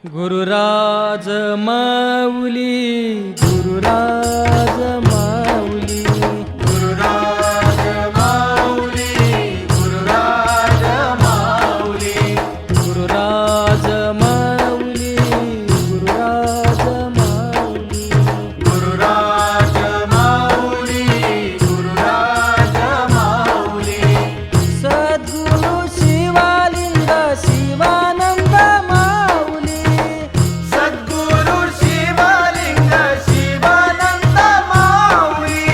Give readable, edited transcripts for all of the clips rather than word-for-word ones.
गुरुराज माऊली गुरुराज माऊली गुरुराज माऊली गुरुराज माऊली गुरुराज माऊली गुरुराज माऊली गुरुराज माऊली गुरुराज माऊली सद्गुरु शिवालिंग शिवानंद माऊली सद्गुरु शिवलिंग शिवानंद माऊली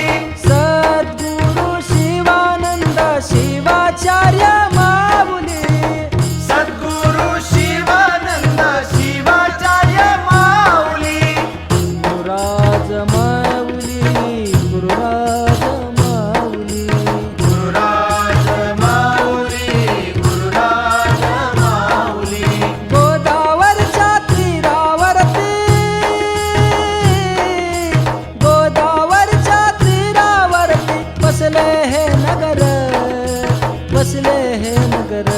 सद्गुरु शिवानंद शिवाचार्य माऊली सद्गुरु शिवानंद शिवाचार्य माऊली गुरुराज माऊली गुरुराज माऊली गुरुराज माऊली गुरुराज माऊली गोदावरच्या तीरावरती गोदावरच्या तीरावरती बसले हे नगर बसले हे नगर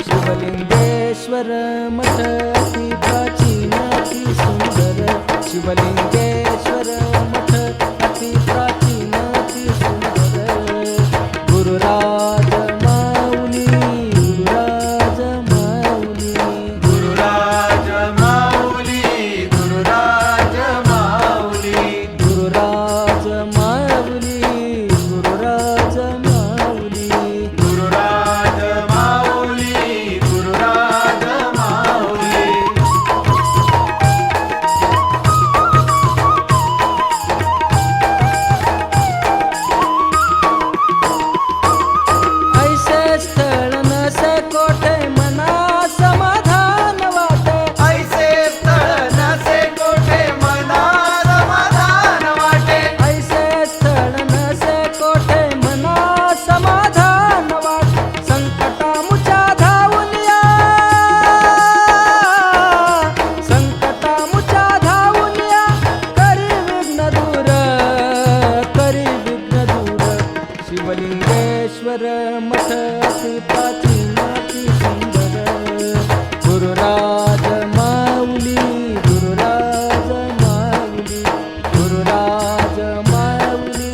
शिवलिंगेश्वर मठ अति प्राचीन अति सुंदर शिवलिंगेश्वर मठ अति प्राचीन अति सुंदर गुरुराज माऊली गुरुराज माऊली गुरुराज माऊली गुरुराज माऊली गुरुराज माऊली गुरुराज माऊली गुरुराज माऊली गुरुराज माऊली ऐसे स्थळ नसे कोठे मना समाधान वाटे ऐसे स्थळ नसे कोठे मना समाधान वाटे ऐसे स्थळ नसे कोठे मना समाधान वाटे संकटामुच्या धावून या संकटामुच्या धावून या करी विघ्न दूर करी विघ्न दूर शिवलिंगेश्वर मठ अति प्राचीन अति सुंदर गुरुराज माऊली गुरुराज माऊली गुरुराज माऊली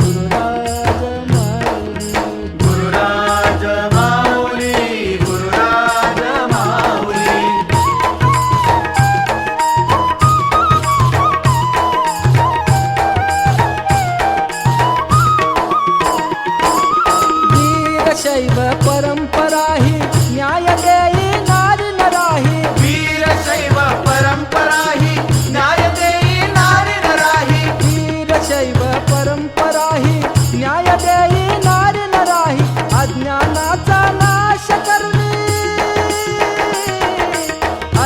गुरुराज माऊली गुरुराज माऊली गुरुराज माऊली वीरशैव परंपरा ही न्याय देई नारी नराही वीरशैव परंपरा ही न्याय देई नारी नराही वीरशैव परंपरा ही न्याय देई नारी नराही अज्ञानाचा नाश करुणी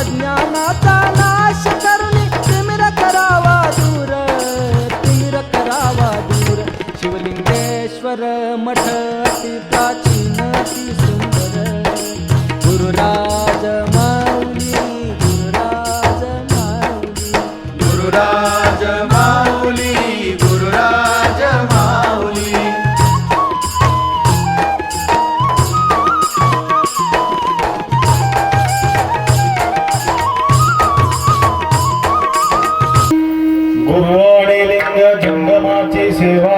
अज्ञानाचा नाश करुणी तिमिर करावा दूर तिमिर करावा दूर शिवलिंगेश्वर मठ अति प्राचीन अति सुंदर गुरुराज माऊली गुरुराज माऊली गुरुराज माऊली गुरुराज माऊली गुरुवाणी लिंग जंगमाची सेवा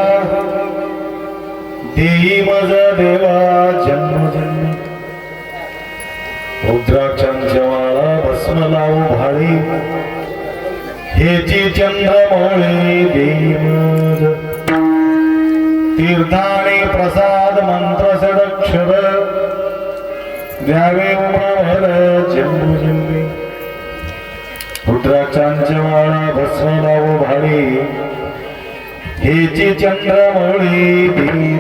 देई मज देवा जन्मजन्मी रुद्राक्षांच्या माळा भस्म लावू भाळी हेची चंद्रमौळी देई मज तीर्थाने प्रसाद मंत्र षडक्षर द्यावे उमाभर जन्मजन्मी रुद्राक्षांच्या माळा भस्म लावू भाळी हेची चंद्रमौळी देई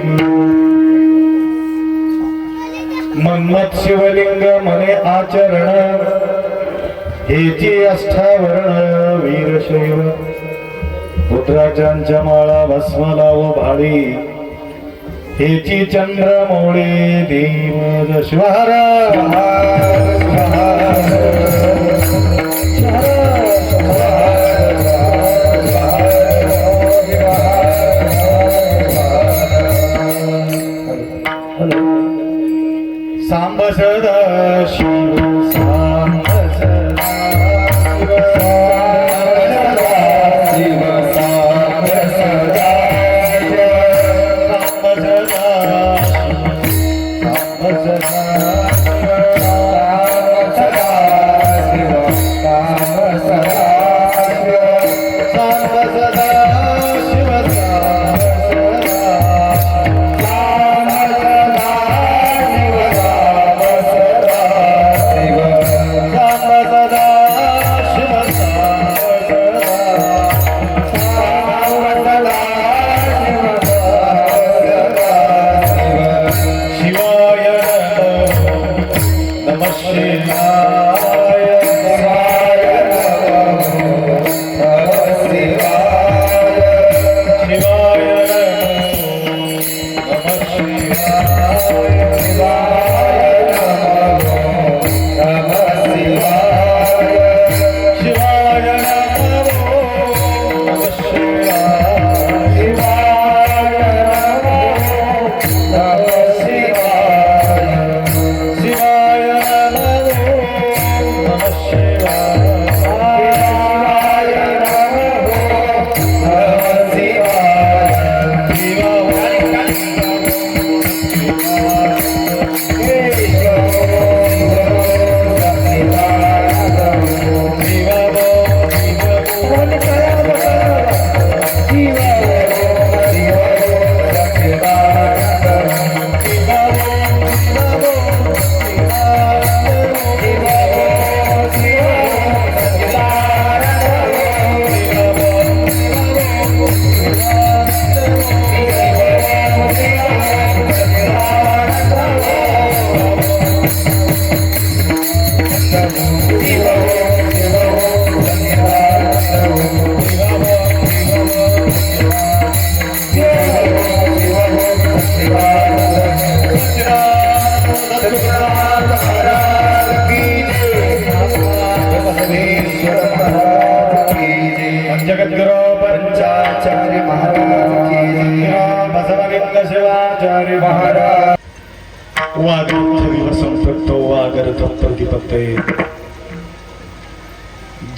मन्मथ शिवलिंग मने आचरण हेची अष्टावरण वीरशैव रुद्राक्षांच्या माळा भस्म लावू भाळी हेची चंद्रमौळी देई शिवहर सांब सदा शिव सांब सदा परमेश्वर महाराज की जय जगद्गुरु पंचाचार्य महाराज की जय बसवलिंग शिवाचार्य महाराज वागीव संपृक्तो वागरतं प्रतिपत्तये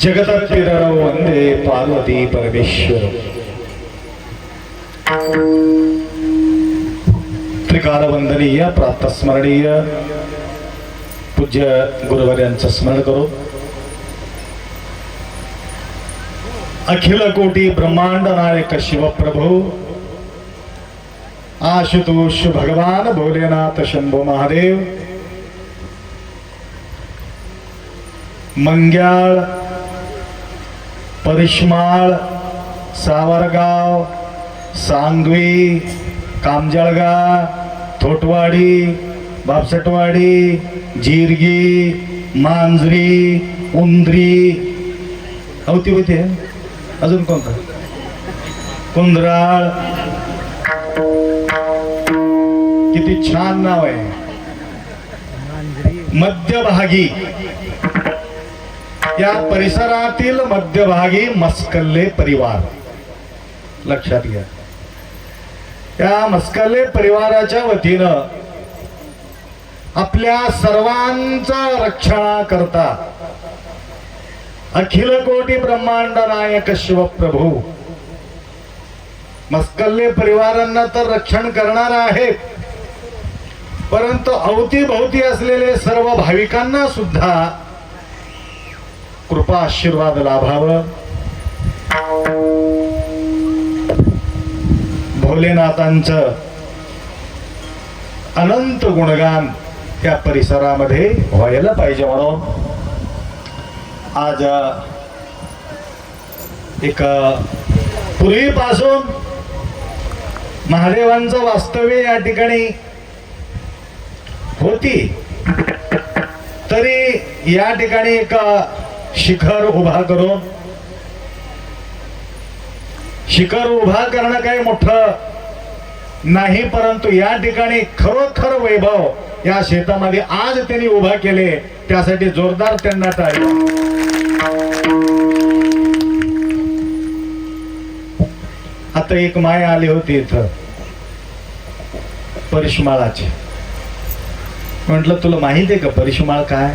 जगदपितरौ वंदे पार्वती परमेश्वर त्रिकालवंदनीय प्रातस्मरणीय पूज्य गुरुवर्यांचं स्मरण करू. अखिल कोटी ब्रह्मांड नायक शिवप्रभू आशुतोष भगवान भोलेनाथ शंभो महादेव मंग्याळ परिश्माळ सावरगाव सांगवी कामजळगा थोटवाडी बापसटवाडी जिरगी मांजरी उंदरी होती होते अजून कोणतं कुंदराळ किती छान नाव आहे. मध्यभागी या परिसरातील मध्यभागी मस्कल्ले परिवार लक्षात घ्या. त्या मस्कल्ले परिवाराच्या वतीनं आपल्या सर्वांचं रक्षणाकरता अखिल कोटी ब्रह्मांड नायक शिवप्रभू मस्कल्ले परिवारांना तर रक्षण करणार आहे, परंतु अवतीभोवती असलेले सर्व भाविकांना सुद्धा कृपा आशीर्वाद लाभावं. भोलेनाथांचं अनंत गुणगान त्या परिसरामध्ये व्हायला पाहिजे म्हणून आज एक पूर्वीपासून महादेवांचं वास्तव्य या ठिकाणी होती, तरी या ठिकाणी एक शिखर उभा करून शिखर उभा करणं काही मोठं नाही, परंतु या ठिकाणी खरोखर वैभव या शेतामध्ये आज त्यांनी उभा केले, त्यासाठी जोरदार त्यांना टाळी. आता एक माय आली होती इथं परिश्माळाची. म्हटलं तुला माहित आहे का परिश्माळ काय?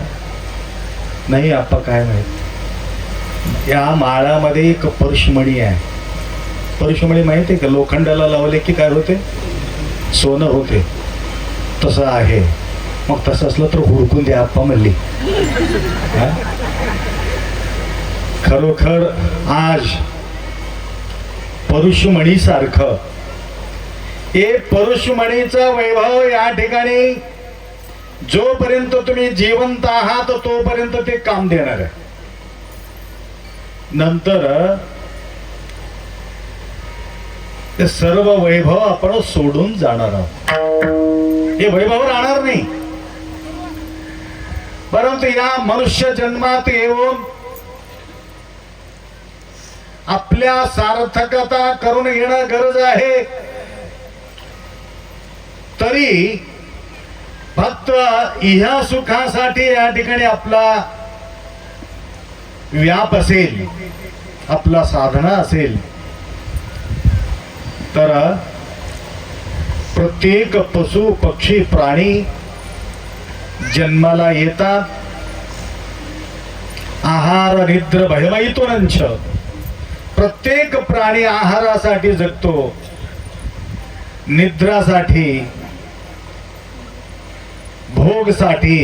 नाही आप्पा काय माहित. या माळामध्ये एक परुषमणी आहे. परुषमणी माहित आहे का? लोखंडाला लावले की काय होते? सोनं होते. तसं आहे. मग तसं असलं तर हुडकून द्या आप्पा म्हणली. खरोखर आज परुषमणी सारखं हे परुषमणीचा वैभव या ठिकाणी जोपर्यंत तुम्ही जिवंत आहात तोपर्यंत ते काम देणार आहे. नंतर ते सर्व वैभव आपण सोडून जाणार आहोत. हे वैभव राहणार नाही, परंतु या मनुष्य जन्मात येऊन आपल्या सार्थकता करून घेणं गरज आहे. तरी फक्त ह्या सुखासाठी या ठिकाणी आपला व्याप असेल, आपला साधना असेल, तर प्रत्येक पशु पक्षी प्राणी जन्माला येतात. आहार निद्र भयमैथुनंच. प्रत्येक प्राणी आहारासाठी जगतो, निद्रासाठी, भोगसाठी.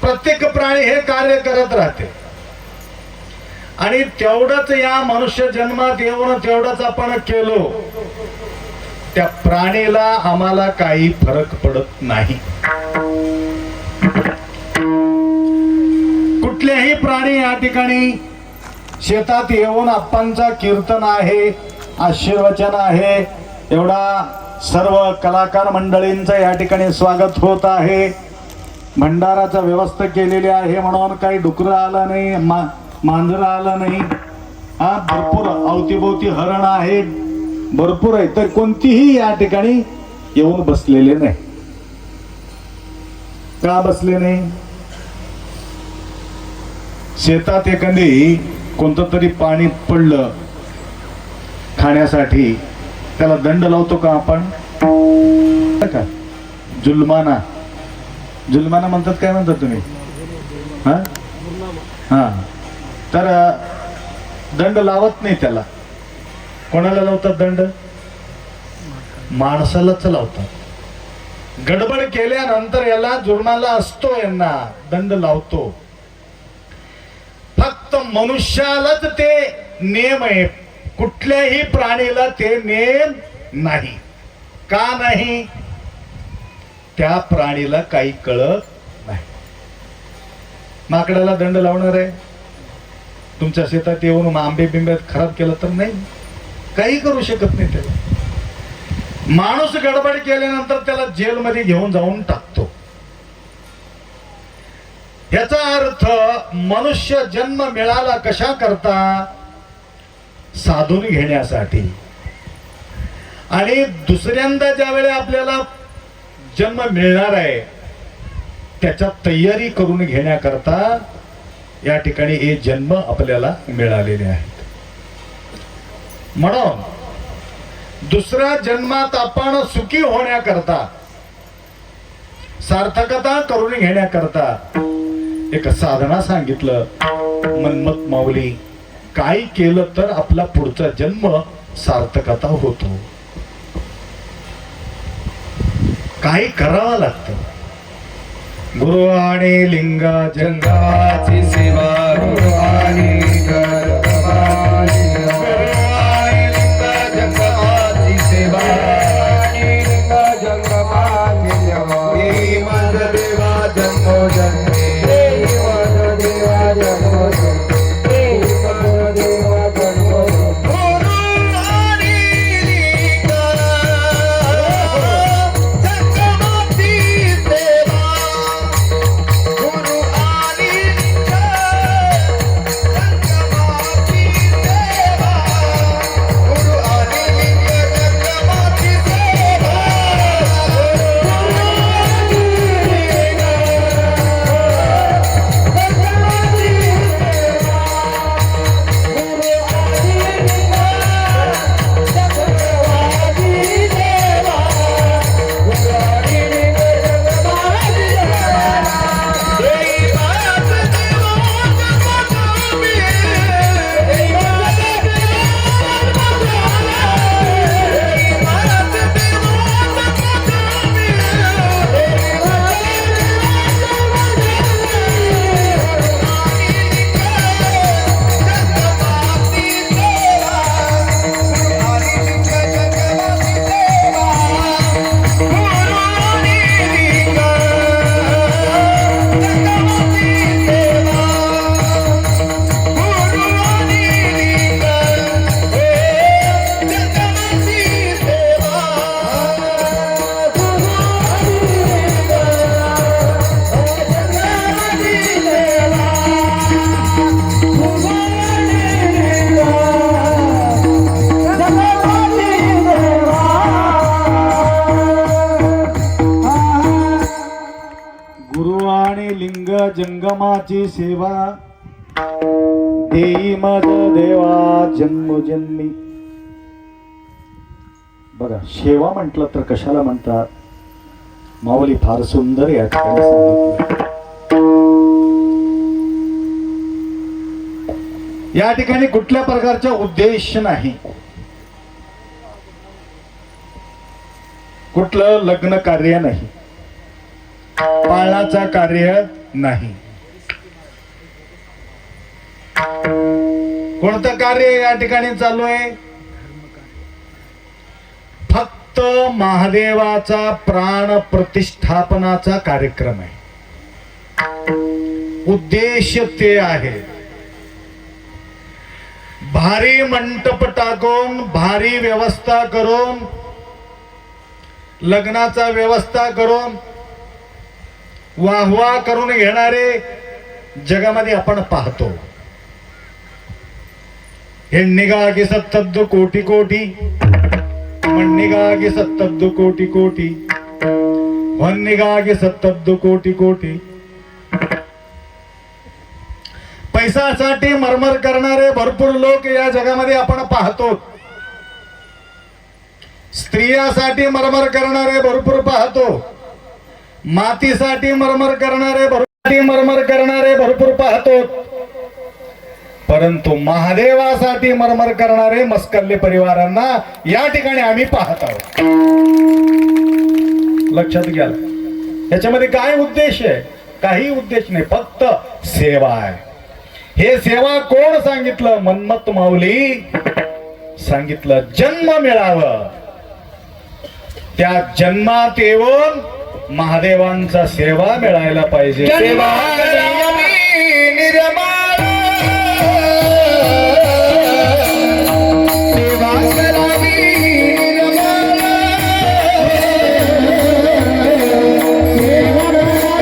प्रत्येक प्राणी हे कार्य करत राहते आणि तेवढंच या मनुष्य जन्मात येऊन तेवढंच आपण केलो, त्या प्राणीला आम्हाला काही फरक पडत नाही. कुठलेही प्राणी या ठिकाणी शेतात येऊन आप्पांचा कीर्तन आहे, आशीर्वचन आहे, एवढा सर्व कलाकार मंडळींचं या ठिकाणी स्वागत होत आहे. भंडाराचा व्यवस्था केलेली आहे म्हणून काही डुकरं आलं नाही, मांजरं आलं नाही. भरपूर अवतीभोवती हरण आहे, भरपूर आहे, तर कोणतीही या ठिकाणी येऊन बसलेले नाही. का बसले नाही? शेतात एखादी कोणतं तरी पाणी पडलं खाण्यासाठी, त्याला दंड लावतो का आपण? का जुलमाना, जुलमाना म्हणतात, काय म्हणतात तुम्ही? हा हा, तर दंड लावत नाही त्याला. कोणाला लावतात दंड? माणसालाच लावतात. गडबड केल्यानंतर याला जुर्माला असतो, यांना दंड लावतो. फक्त मनुष्यालाच ते नियम आहे, कुठल्याही प्राणीला ते नियम नाही. का नाही? त्या प्राणीला काही कळत नाही. माकडाला दंड लावणार आहे? तुमच्या शेतात येऊन आंबे बिंबे खराब केलं तर नाही, काही करू शकत नाही त्याला. माणूस गडबड केल्यानंतर त्याला जेलमध्ये घेऊन जाऊन टाकतो. याचा अर्थ मनुष्य जन्म मिळाला कशा करता? साधून घेण्यासाठी. आणि दुसऱ्यांदा ज्यावेळी आपल्याला जन्म मिळणार आहे त्याच्या तयारी करून घेण्याकरता या ठिकाणी हे जन्म आपल्याला मिळालेले आहेत. म्हणून दुसऱ्या जन्मात आपण सुखी होण्याकरता, सार्थकता करून घेण्याकरता एक साधना सांगितलं मन्मथ माऊली. काय केलं तर आपला पुढचा जन्म सार्थकता होतो, काही करावं लागतं. गुरु आणि लिंग जंगाची सेवा, गुरु आणि जंगाची सेवा, माझ देवा जन्मो जन्मे, जंगमाची सेवा देई मज देवा जन्मोजन्मी. बघा, सेवा म्हटलं तर कशाला म्हणतात? माऊली फार सुंदर या ठिकाणी सांगितलं. या ठिकाणी कुठल्या प्रकारचा उद्देश नाही, कुठलं लग्न कार्य नाही, पाळणाचा कार्य नाही. कोणतं कार्य या ठिकाणी चालू आहे? फक्त महादेवाचा प्राण प्रतिष्ठापनाचा कार्यक्रम आहे. उद्देश ते आहे. भारी मंडप टाकून, भारी व्यवस्था करून, लग्नाचा व्यवस्था करून वाहवा करून घेणारे जगामध्ये आपण पाहतो. ಹೆಣ್ಣಿಗಾಗಿ ಸತ್ತದ್ದು ಕೋಟಿ ಕೋಟಿ, ಮಣ್ಣಿಗಾಗಿ ಸತ್ತದ್ದು ಕೋಟಿ ಕೋಟಿ, ಹೊನ್ನಿಗಾಗಿ ಸತ್ತದ್ದು ಕೋಟಿ ಕೋಟಿ. पैशासाठी मरमर करणारे भरपूर लोक या जगामध्ये आपण पाहतो. स्त्रियासाठी मरमर करणारे भरपूर पाहतो. मातीसाठी मरमर करणारे भरपूर पाहतो. परंतु महादेवासाठी मरमर करणारे मस्कल्ले परिवारांना या ठिकाणी आम्ही पाहत आहोत. लक्षात घ्या. याच्यामध्ये काय उद्देश आहे? काही उद्देश नाही, फक्त सेवा आहे. हे सेवा कोण सांगितलं? मन्मथ माऊली सांगितलं. जन्म मिळावं, त्या जन्मात येऊन महादेवांचा सेवा मिळायला पाहिजे. सेवा करावी निर्मळ, सेवा करावी निर्मळ, सेवा करावी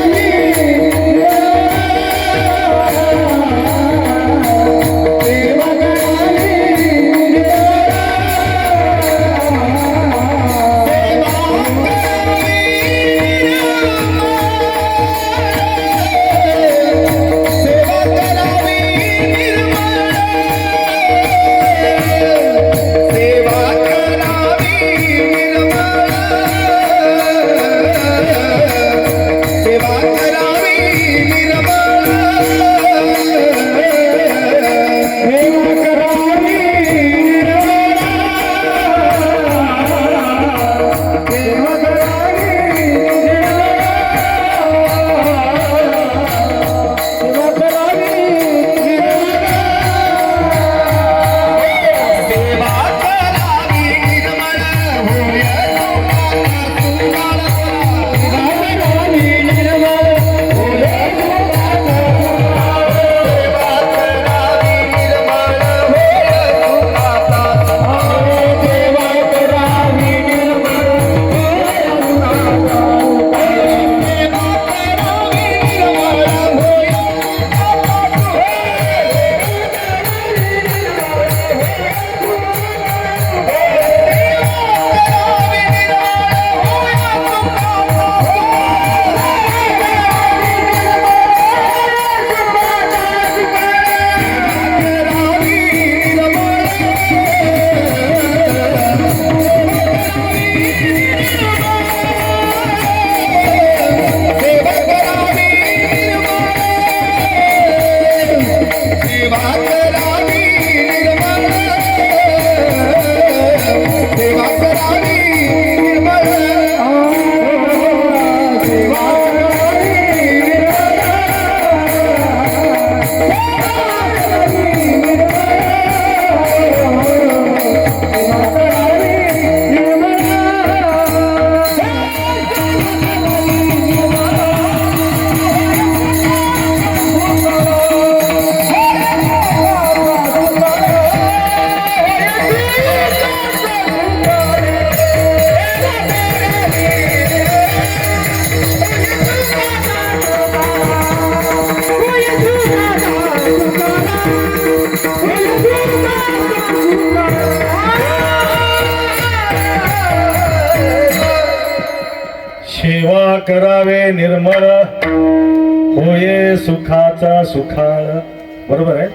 सेवा करावे निर्मळ, होये सुखाचा सुखाळ. बरोबर आहे.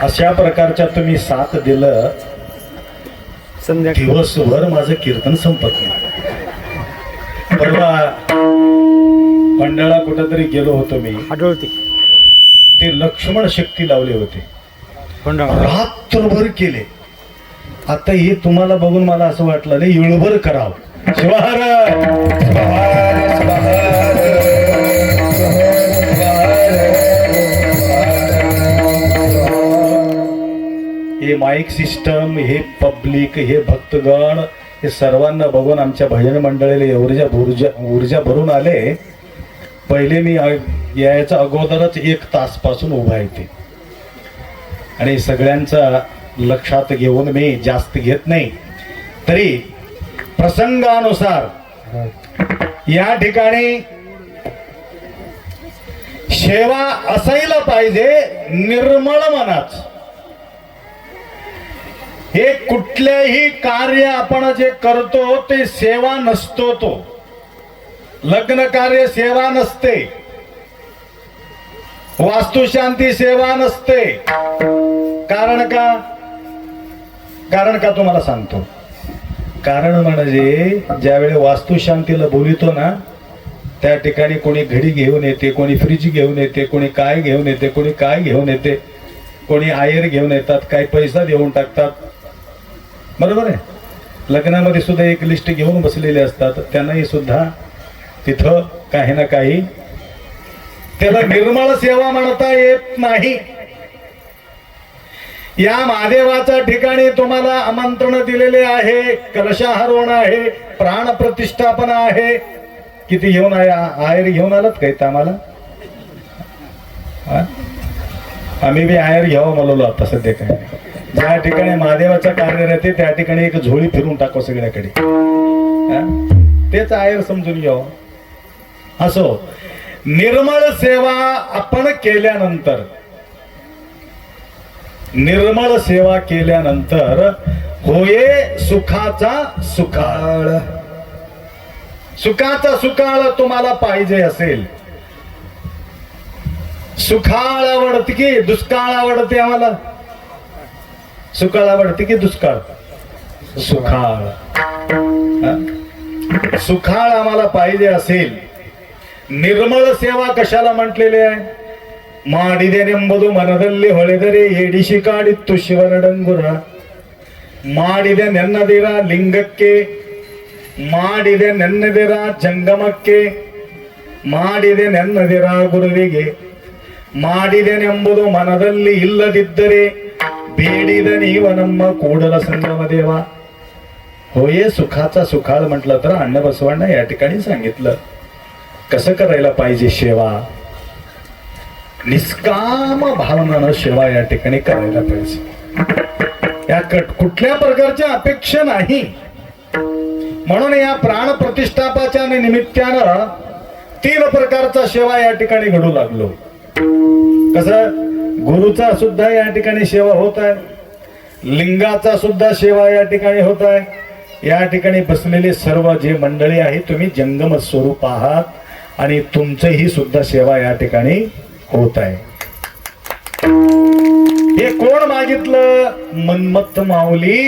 अशा प्रकारच्या तुम्ही साथ दिलं, दिवसभर माझं कीर्तन संपत नाही. परवा मंडळा कुठंतरी गेलो होतो मी, आढळते ते लक्ष्मण शक्ती लावले होते, रात्रभर केले. आता हे तुम्हाला बघून मला असं वाटलं नाही, इळभर करावं. शिवार हे माईक सिस्टम, हे पब्लिक, हे भक्तगण, हे सर्वांना बघून आमच्या भजन मंडळीला ऊर्जा भरून आले. पहिले मी यायच्या अगोदरच 1 तासपासून उभा येते आणि सगळ्यांचा लक्षात घेऊन मी जास्त घेत नाही, तरी प्रसंगानुसार या ठिकाणी सेवा असायला पाहिजे निर्मळ मनाच. हे कुठलेही कार्य आपण जे करतो ते सेवा नसतो. तो लग्न कार्य सेवा नसते, वास्तुशांती सेवा नसते. कारण का तुम्हाला सांगतो. कारण म्हणजे ज्यावेळी वास्तुशांतीला बोलितो ना, त्या ठिकाणी कोणी घडी घेऊन येते, कोणी फ्रीज घेऊन येते, कोणी काय घेऊन येते, कोणी काय घेऊन येते, कोणी आयर घेऊन येतात, काही पैसा देऊन टाकतात. बरोबर आहे. लग्नामध्ये सुद्धा एक लिस्ट घेऊन बसलेले असतात. त्यांनाही सुद्धा तिथं काही ना काही त्याला निर्मळ सेवा म्हणता येत नाही. या महादेवाच्या ठिकाणी तुम्हाला आमंत्रण दिलेले आहे. कलशारोहण आहे, प्राण प्रतिष्ठापना आहे. किती घेऊन आयर घेऊन आलात काही तर आम्हाला? आम्ही बी आयर घ्यावं म्हणलो आता सध्या. काय ज्या ठिकाणी महादेवाचं कार्य राहते त्या ठिकाणी एक झोळी फिरून टाकू सगळ्याकडे. तेच आयर समजून घ्यावं. असो, निर्मळ सेवा आपण केल्यानंतर, निर्मळ सेवा केल्यानंतर होये सुखाचा सुकाळ. सुखाचा सुकाळ तुम्हाला पाहिजे असेल. सुकाळ आवडते की दुष्काळ आवडते? आम्हाला सुकाळ आवडते की दुष्काळ? सुकाळ. सुकाळ आम्हाला पाहिजे असेल. निर्मळ सेवा कशाला म्हटलेली आहे? ಮಾಡಿದೆ ನೆಂಬುದು ಮನದಲ್ಲಿ ಹೊಳೆದರೆ ಎಡಿಸಿ ಕಾಡಿತ್ತು ಶಿವನ ಡಂಗುರ. ಮಾಡಿದೆ ನೆನ್ನದಿರ ಲಿಂಗಕ್ಕೆ, ಮಾಡಿದೆ ನೆನ್ನದಿರ ಜಂಗಮಕ್ಕೆ, ಮಾಡಿದೆ ನೆನ್ನದಿರ ಗುರುವಿಗೆ. ಮಾಡಿದೆನೆಂಬುದು ಮನದಲ್ಲಿ ಇಲ್ಲದಿದ್ದರೆ ಬೇಡಿದ ನೀವ ನಮ್ಮ ಕೂಡಲ ಸಂಗಮ देवा. होय सुखाचा सुकाळ म्हटलं तर अण्णा बसवण्ण या ठिकाणी सांगितलं कसं करायला पाहिजे सेवा. निष्काम भावनानं सेवा या ठिकाणी करायला पाहिजे. या कुठल्या प्रकारच्या अपेक्षा नाही. म्हणून या प्राण प्रतिष्ठापाच्या निमित्तानं 3 प्रकारचा सेवा या ठिकाणी घडू लागलो. कसं? गुरुचा सुद्धा या ठिकाणी सेवा होत आहे, लिंगाचा सुद्धा सेवा या ठिकाणी होत आहे. या ठिकाणी बसलेले सर्व जे मंडळी आहे तुम्ही जंगम स्वरूप आहात आणि तुमचंही सुद्धा सेवा या ठिकाणी होत आहे. हे कोण मागितलं? मनमत्त माऊली.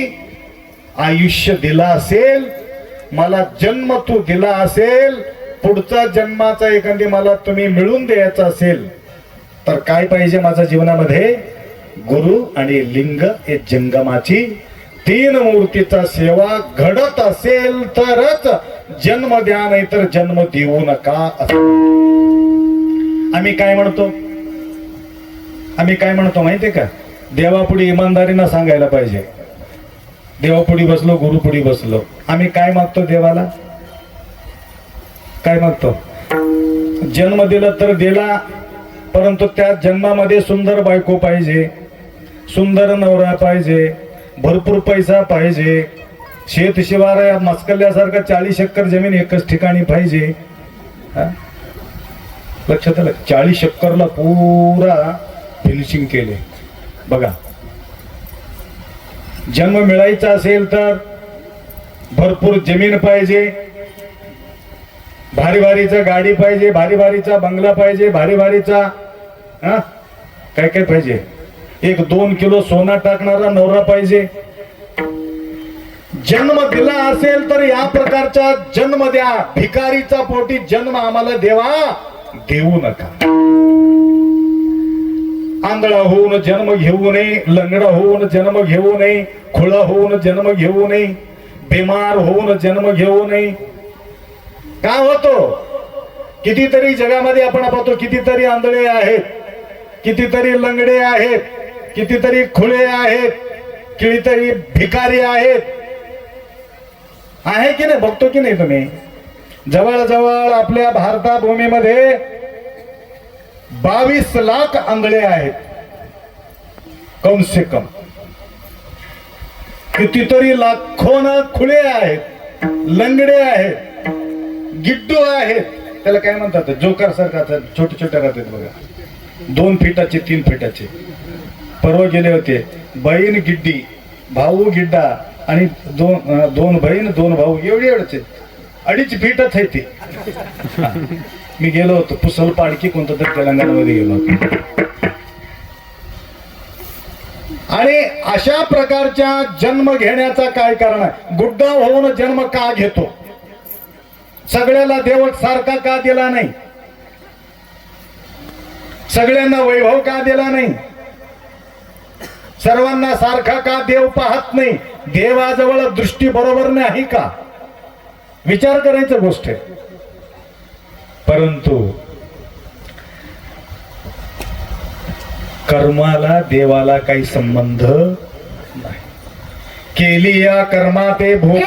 आयुष्य दिला असेल, मला जन्म तू दिला असेल, पुढचा जन्माचा एखादी मला तुम्ही मिळून द्यायचा असेल तर काय पाहिजे माझ्या जीवनामध्ये? गुरु आणि लिंग हे जंगमाची 3 मूर्तीचा सेवा घडत असेल तरच जन्म द्या, नाहीतर जन्म देऊ नका. आम्ही काय म्हणतो? आम्ही काय म्हणतो माहितीये का? देवापुढे इमानदारीनं सांगायला पाहिजे. देवापुढे बसलो, गुरुपुढे बसलो, आम्ही काय मागतो देवाला? काय मागतो? जन्म दिला तर दिला, परंतु त्या जन्मामध्ये सुंदर बायको पाहिजे, सुंदर नवरा पाहिजे, भरपूर पैसा पाहिजे, शेत शिवार मस्कल्यासारखं 40 एकर जमीन एकच ठिकाणी पाहिजे. लक्षात आलं? 40 एकरला पुरा फिनिशिंग केले. बघा, जन्म मिळायचा असेल तर भरपूर जमीन पाहिजे, भारी भारीचा गाडी पाहिजे, भारी भारीचा बंगला पाहिजे, भारी भारीचा काय काय पाहिजे, 1-2 किलो सोना टाकणारा नवरा पाहिजे. जन्म दिला असेल तर या प्रकारचा जन्म द्या. भिकारीचा पोटी जन्म आम्हाला देवा देऊ नका. आंधळा होऊन जन्म घेऊ नये, लंगडा होऊन जन्म घेऊ नये, खुळा होऊन जन्म घेऊ नये, बिमार होऊन जन्म घेऊ नये. काय होतो? कितीतरी जगामध्ये आपण पाहतो, कितीतरी आंधळे आहेत, कितीतरी लंगडे आहेत, कितीतरी खुळे आहेत, कितीतरी भिकारी आहेत. आहे की नाही? बघतो की नाही तुम्ही? जवळजवळ आपल्या भारताभूमीमध्ये 22 लाख आंधळे आहेत कम से कम. कितीतरी लाखोना खुळे आहेत, लंगडे आहेत, गिड्डू आहेत. त्याला काय म्हणतात? जोकर सारखा छोटे छोटे राहतात बघा, 2 फीटाचे 3 फीटाचे. परवा गेले होते, बहीण गिड्डी, भाऊ गिड्डा आणि दोन बहीण 2 भाऊ एवढे 2.5 फीटच आहे ते. मी गेलो होतो पुसल पाडकी कोणतं तर तेलंगणामध्ये गेलो होतो. आणि अशा प्रकारच्या जन्म घेण्याचा काय कारण आहे? गुड्डा होऊन जन्म का घेतो? सगळ्याला देव सारखा का दिला नाही? सगळ्यांना वैभव का दिला नाही? सर्वांना सारखा का देव पाहत नाही? देवाजवळ दृष्टी बरोबर नाही का? विचार करायचं गोष्ट आहे. परंतु कर्माला देवाला काही संबंध नाही. केली या कर्माते भोग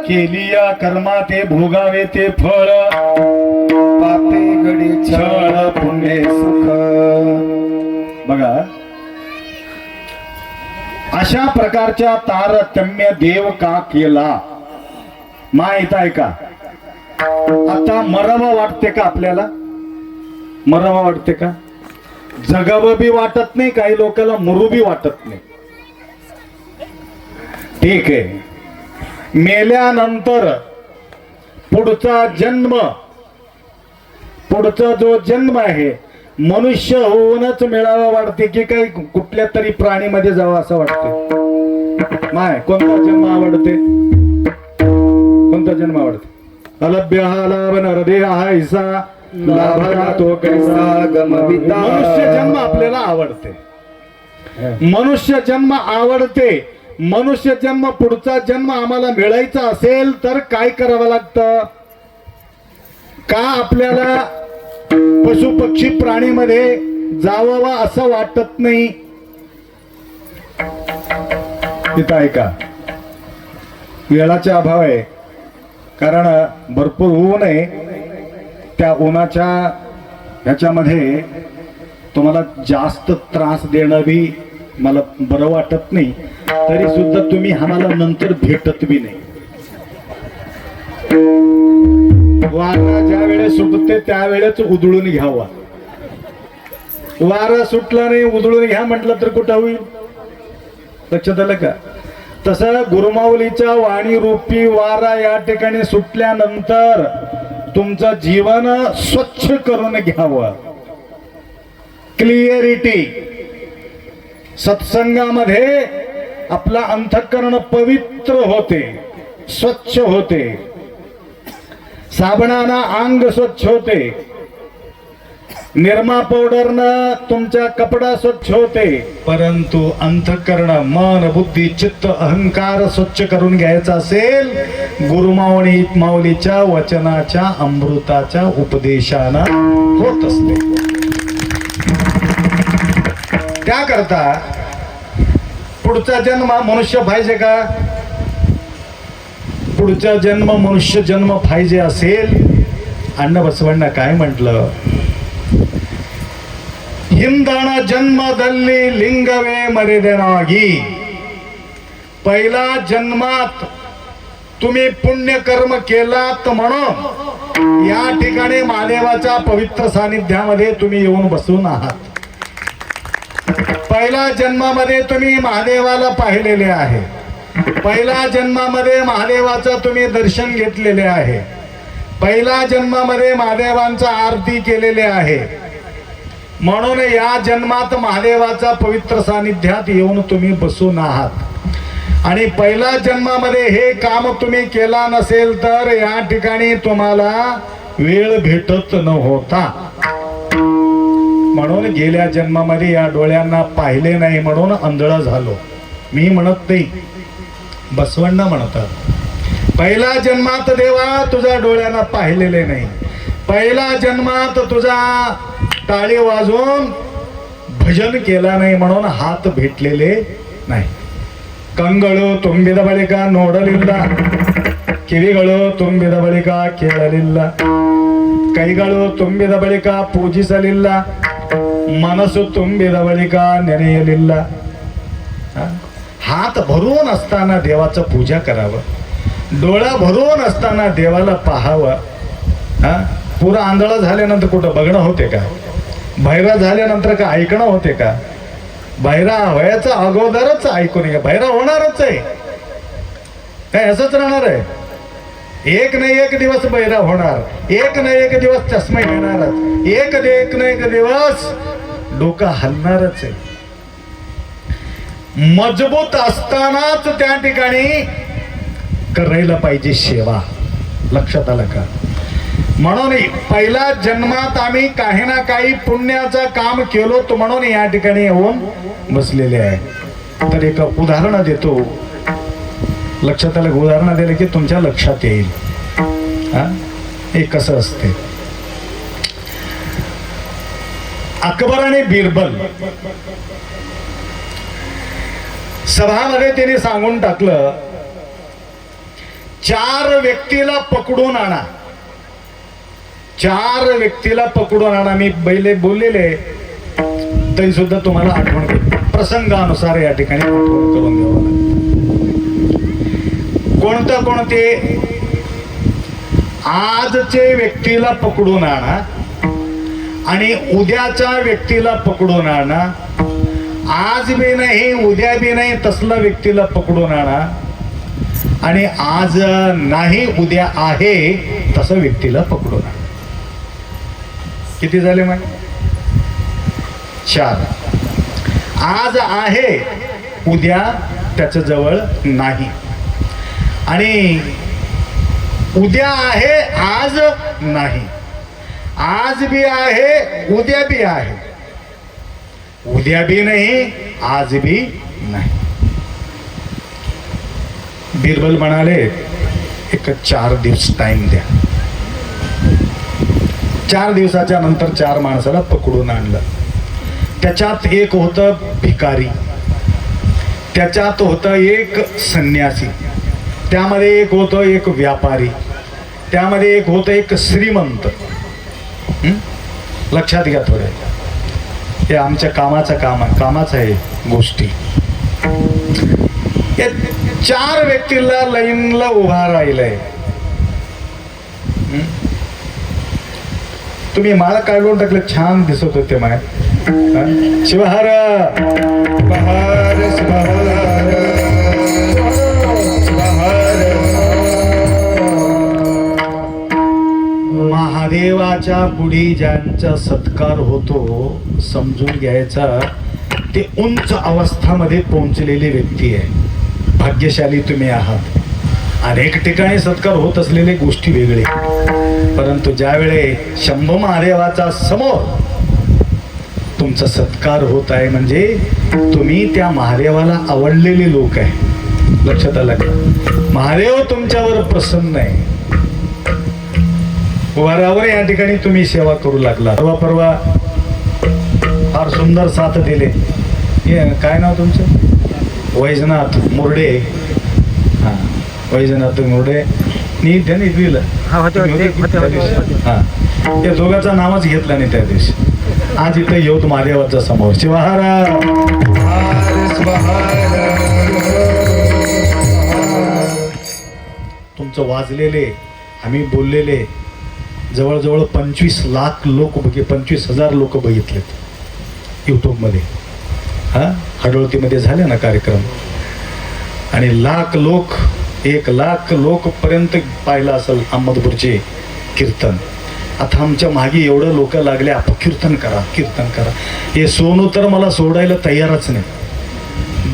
केलिया कर्मा ते भोगावे ते फळ पापे घडी छळ पुण्य सुख. बघा अशा प्रकारच्या तारतम्य देव का केला? माहित आहे का? आता मरावा वाटते का आपल्याला? मरावा वाटते का? जगावं बी वाटत नाही, काही लोकांना मरू बी वाटत नाही. ठीक आहे, मेल्यानंतर पुढचा जन्म, पुढचा जो जन्म आहे मनुष्य होऊनच मिळावा वाटते की काही कुठल्या तरी प्राणीमध्ये जावं असं वाटते? माय कोणता जन्म आवडते? कोणता जन्म आवडते? अलभ्य हा लाभ नरदेह ऐसा लाभला तो कैसा गमविता. मनुष्य जन्म आपल्याला आवडते, मनुष्य जन्म आवडते. मनुष्य जन्म, पुढचा जन्म आम्हाला मिळायचा असेल तर काय करावं लागतं? का आपल्याला पशु पक्षी प्राणीमध्ये जावं असं वाटत नाही? तिथं आहे का? वेळाचा अभाव आहे, कारण भरपूर ऊन आहे. त्या उन्हाच्या ह्याच्यामध्ये तुम्हाला जास्त त्रास देणं बी मला बरं वाटत नाही. तरी सुद्धा तुम्ही आम्हाला नंतर भेटत बी नाही. वारा ज्या वेळेस सुटते त्यावेळेस उधळून घ्यावा. वारा सुटला नाही, उधळून घ्या म्हटलं तर कुठं होईल? लक्षात आलं का? तसं गुरुमाऊलीच्या वाणी रूपी वारा या ठिकाणी सुटल्यानंतर तुमचं जीवन स्वच्छ करून घ्यावं. क्लिअरिटी. सत्संगामध्ये आपला अंतःकरण पवित्र होते, स्वच्छ होते. साबणानं अंग स्वच्छ होते, निरमा पावडरनं तुमचा कपडा स्वच्छ होते. परंतु अंतःकरण, मन, बुद्धी, चित्त, अहंकार स्वच्छ करून घ्यायचा असेल माऊलीच्या वचनाच्या अमृताच्या उपदेशानं होत असते. त्याकरता पुढचा जन्म मनुष्य पाहिजे का? पुढचा जन्म मनुष्य जन्म पाहिजे असेल, अण्णा बसवांना काय म्हटलं? ಹಿಂದಣ ಜನ್ಮದಲ್ಲಿ ಲಿಂಗವೇ ಮರೆದೆನಾಗಿ पहिला जन्मात तुम्ही पुण्यकर्म केलात म्हणून या ठिकाणी महादेवाच्या पवित्र सानिध्यामध्ये तुम्ही येऊन बसून आहात. पहिल्या जन्मामध्ये तुम्ही महादेवाला पाहिलेले आहे. पहिल्या जन्मामध्ये महादेवाचं तुम्ही दर्शन घेतलेले आहे. पहिल्या जन्मामध्ये महादेवांचा आरती केलेले आहे. म्हणून या जन्मात महादेवाचा पवित्र सानिध्यात येऊन तुम्ही बसून आहात. आणि पहिल्या जन्मामध्ये हे काम तुम्ही केला नसेल तर या ठिकाणी तुम्हाला वेळ भेटत नव्हता. म्हणून गेल्या जन्मामध्ये या डोळ्यांना पाहिले नाही म्हणून अंधळ झालो. मी म्हणत नाही, बसवण्ण म्हणतात. पहिल्या जन्मात देवा तुझ्या डोळ्यांना पाहिलेले नाही. पहिल्या जन्मात तुझा टाळी वाजवून भजन केला नाही म्हणून हात भेटलेले नाही. ಕಂಗಳು ತುಂಬಿದ ಬಳಿಕ ನೋಡಲಿಲ್ಲ, ಕಿವಿಗಳು ತುಂಬಿದ ಬಳಿಕ ಕೇಳಲಿಲ್ಲ, ಕೈಗಳು ತುಂಬಿದ ಬಳಿಕ ಪೂಜಿಸಲಿಲ್ಲ, ಮನಸ್ಸು ತುಂಬಿದ ಬಳಿಕ ನೆನೆಯಲಿಲ್ಲ. हात भरून असताना देवाचं पूजा करावं, डोळा भरून असताना देवाला पाहावं. पुरा आंधळा झाल्यानंतर कुठं बघणं होते का? बहिरा झाल्यानंतर का ऐकणं होते का? बहिरा व्हायचं अगोदरच ऐकून घ्या. बहिरा होणारच आहे, काय असंच राहणार आहे. एक ना एक दिवस बहिरा होणार, एक ना एक दिवस चष्मा येणारच, एक ना एक दिवस डोकं हलणारच आहे. मजबूत असतानाच त्या ठिकाणी करायला पाहिजे सेवा. लक्षात आलं का? म्हणून पहिल्या जन्मात आम्ही काही ना काही पुण्याचं काम केलो तो म्हणून या ठिकाणी येऊन बसलेले आहे. तर एक उदाहरण देतो. लक्षात आलं? उदाहरण दिलं की तुमच्या लक्षात येईल हे कसं असते. अकबर आणि बिरबल सभामध्ये त्यांनी सांगून टाकलं, 4 व्यक्तीला पकडून आणा. 4 व्यक्तीला पकडून आणा. मी पहिले बोललेले तरी सुद्धा तुम्हाला आठवण प्रसंगानुसार या ठिकाणी आठवण करून द्यावं लागतं. कोणते आजचे व्यक्तीला पकडून आणा आणि उद्याच्या व्यक्तीला पकडून आणा. आज बी नाही उद्या बी नाही तसला व्यक्तीला पकडून आणा आणि आज नाही उद्या आहे तसं व्यक्तीला पकडून आणा. किती झाले मग? 4. आज आहे उद्या त्याच्या जवळ नाही आणि उद्या आहे आज नाही. आज बी आहे उद्या बी आहे, उद्या बी नाही आज बी नाही. बिरबल म्हणाले एक 4 दिवस टाइम द्या. 4 दिवसाच्या नंतर 4 माणसाला पकडून आणलं. त्याच्यात एक होतं भिकारी, त्याच्यात होतं एक संन्यासी, त्यामध्ये एक होतं एक व्यापारी, त्यामध्ये एक होतं एक श्रीमंत. लक्षात घ्या थोडे, हे आमच्या कामाचं आहे गोष्टी. या 4 व्यक्तीला लाईनला उभा राहिलंय. तुम्ही माळा काढून टाकले, छान दिसत होते माय. शिवहार बहार शिवहार महादेवाच्या पुढे ज्यांचा सत्कार होतो समजून घ्यायचा ते उंच अवस्थामध्ये पोहोचलेली व्यक्ती आहे. भाग्यशाली तुम्ही आहात. अनेक ठिकाणी सत्कार होत असलेले गोष्टी वेगळे, परंतु ज्यावेळे शंभू महादेवाचा समोर तुमचा सत्कार होत आहे म्हणजे तुम्ही त्या महादेवाला आवडलेले लोक आहे. लक्षात आलं का? महादेव तुमच्यावर प्रसन्न आहे. वारावर या ठिकाणी तुम्ही सेवा करू लागला. परवा फार सुंदर साथ दिले. काय नाव तुमचं? वैजनाथ मुर्डे. हा, वैजनाथ मुर्डे. नी त्यांनी दिलं. हा, या दोघांचं नावच घेतलं नाही त्या दिवशी. आज इथं यौत महादेवाच्या समोर शिवहारा तुमचं वाजलेले आम्ही बोललेले जवळजवळ 25 लाख लोक 25,000 लोक बघितलेत यूट्यूबमध्ये. हडोळतीमध्ये झाले ना कार्यक्रम आणि 1 लाख लोक पर्यंत पाहिलं असेल अहमदपूरचे कीर्तन. आता आमच्या मागे एवढं लोक लागले आपण कीर्तन करा कीर्तन करा. हे सोनू तर मला सोडायला तयारच नाही.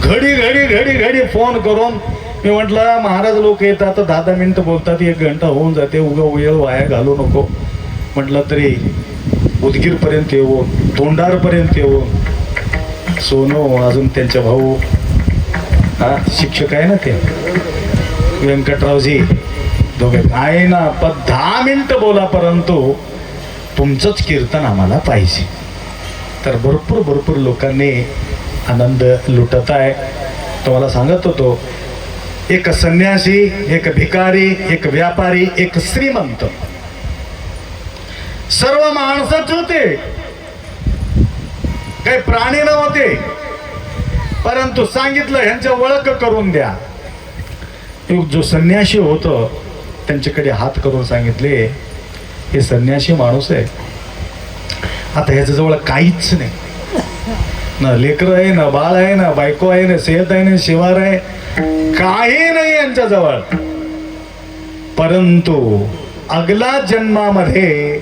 घडी फोन करून मी म्हटलं महाराज लोक येतात 10 मिनिटं बोलतात 1 घंटा होऊन जाते उगा वेळ वाया घालू नको म्हटलं तरी उदगीरपर्यंत येऊन तोंडारपर्यंत येऊन सोनू अजून त्यांचे भाऊ शिक्षक आहे ना ते व्यंकटरावजी दोघे आहे ना पण 10 मिनिटं बोला परंतु तुमचंच कीर्तन आम्हाला पाहिजे. तर भरपूर लोकांनी आनंद लुटत आहे. तुम्हाला सांगत होतो एक संन्यासी एक भिकारी एक व्यापारी एक श्रीमंत सर्व माणसंच होते काही प्राणी नव्हते. परंतु सांगितलं ह्यांच्या ओळख करून द्या. जो संन्यासी होतो त्यांच्याकडे हात करून सांगितले हे संन्यासी माणूस आहे. आता ह्याच्याजवळ काहीच नाही ना लेकर आहे ना बाळ आहे ना बायको आहे ना सेहत आहे ना शिवार आहे काही नाही यांच्याजवळ. परंतु अगला जन्मामध्ये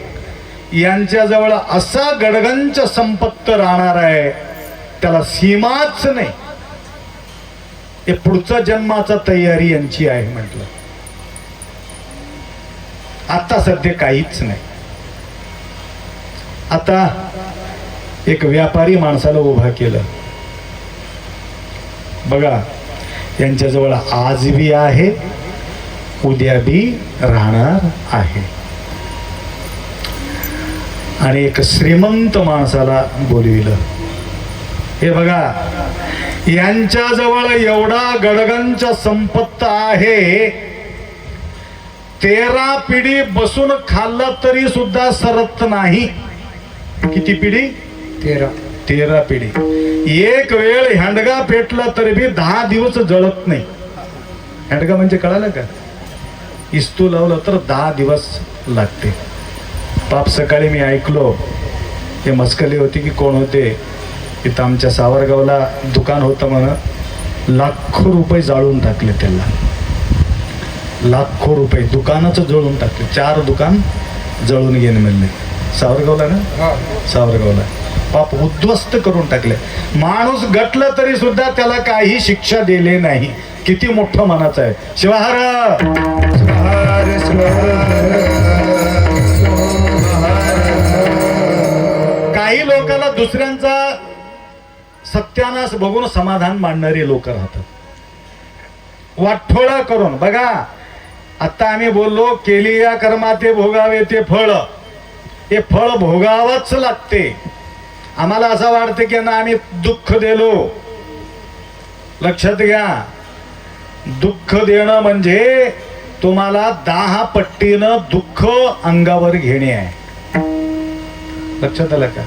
यांच्याजवळ असा गडगंच संपत्त राहणार आहे त्याला सीमाच नाही. हे पुढचा जन्माचा तयारी यांची आहे म्हटलं. आता सध्या काहीच नाही. आता एक व्यापारी माणसाला उभा केलं बघा. यांच्याजवळ आज बी आहे उद्या बी राहणार आहे. आणि एक श्रीमंत माणसाला बोलविलं. हे बघा यांच्याजवळ एवढा गडगंच संपत्त आहे 13 पिढी बसून खाल्लं तरी सुद्धा सरत नाही. किती पिढी? 13 पिढी. एक वेळ हँडगा पेटला तरी बी 10 दिवस जळत नाही. हँडगा म्हणजे कळालं का? इस्तू लावलं तर 10 दिवस लागते. पाप सकाळी मी ऐकलो ते मस्कली होती की कोण होते इथं आमच्या सावरगावला दुकान होतं म्हणा लाखो रुपये जाळून टाकले. त्याला लाखो रुपये दुकानाचं जळून टाकले. 4 दुकान जळून गेले म्हणले सावरगावला ना सावरगावला. पाप उद्ध्वस्त करून टाकले. माणूस गटलं तरी सुद्धा त्याला काही शिक्षा दिले नाही. किती मोठं मनाचं आहे. शिवहार काही लोकांना दुसऱ्यांचा सत्यानाश बघून समाधान मांडणारे लोक राहतात. वाटोळा करून बघा. आता आम्ही बोललो केली या कर्माते भोगावे ते फळ. हे फळ भोगावंच लागते. आम्हाला असं वाटतं की ना आम्ही दुःख दिलो. लक्षात घ्या दुःख देणं म्हणजे तुम्हाला 10 पट्टीनं दुःख अंगावर घेणे आहे. लक्षात आलं का?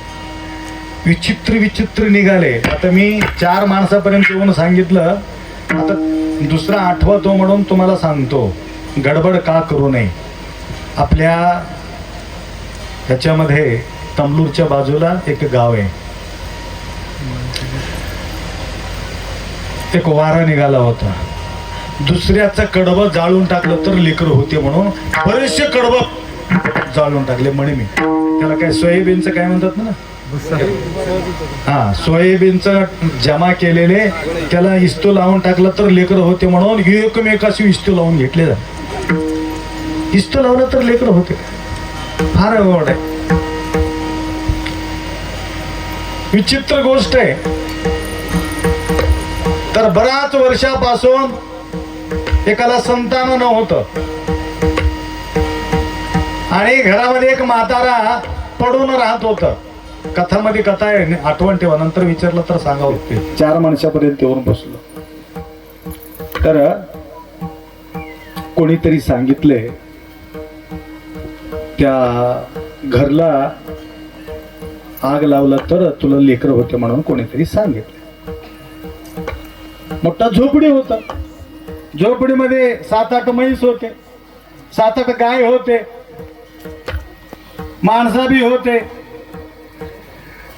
विचित्र निघाले. आता मी 4 माणसापर्यंत येऊन सांगितलं. आता दुसरा आठवतो म्हणून तुम्हाला सांगतो. गडबड का करू नये. आपल्या ह्याच्यामध्ये तमलूरच्या बाजूला एक गाव आहे. एक वारा निघाला होता. दुसऱ्याचं कडबं जाळून टाकलं तर लेकर होते म्हणून बरेचसे कडबं जाळून टाकले म्हणे मी. त्याला काय सोयाबीनचं काय म्हणतात ना सोयाबीनचं जमा केलेले त्याला इस्तू लावून टाकलं तर लेकर होते म्हणून एकमेकाशी इस्तू लावून घेतले जाते. इस्तू लावलं तर लेकर होते. फार अवघड आहे. विचित्र गोष्ट आहे. तर बऱ्याच वर्षापासून एकाला संतान नव्हतं आणि घरामध्ये एक म्हातारा पडून राहत होत. कथामध्ये कथा आहे आठवण ठेवा. नंतर विचारलं तर सांगावं लागते. 4 माणसापर्यंत येऊन बसलो. तर कोणीतरी सांगितले त्या घरला आग लावला तर तुला लेकर होते म्हणून कोणीतरी सांगितलं. मोठा झोपडी होता. झोपडीमध्ये 7-8 म्हैस होते, 7-8 गाय होते, माणसा बी होते.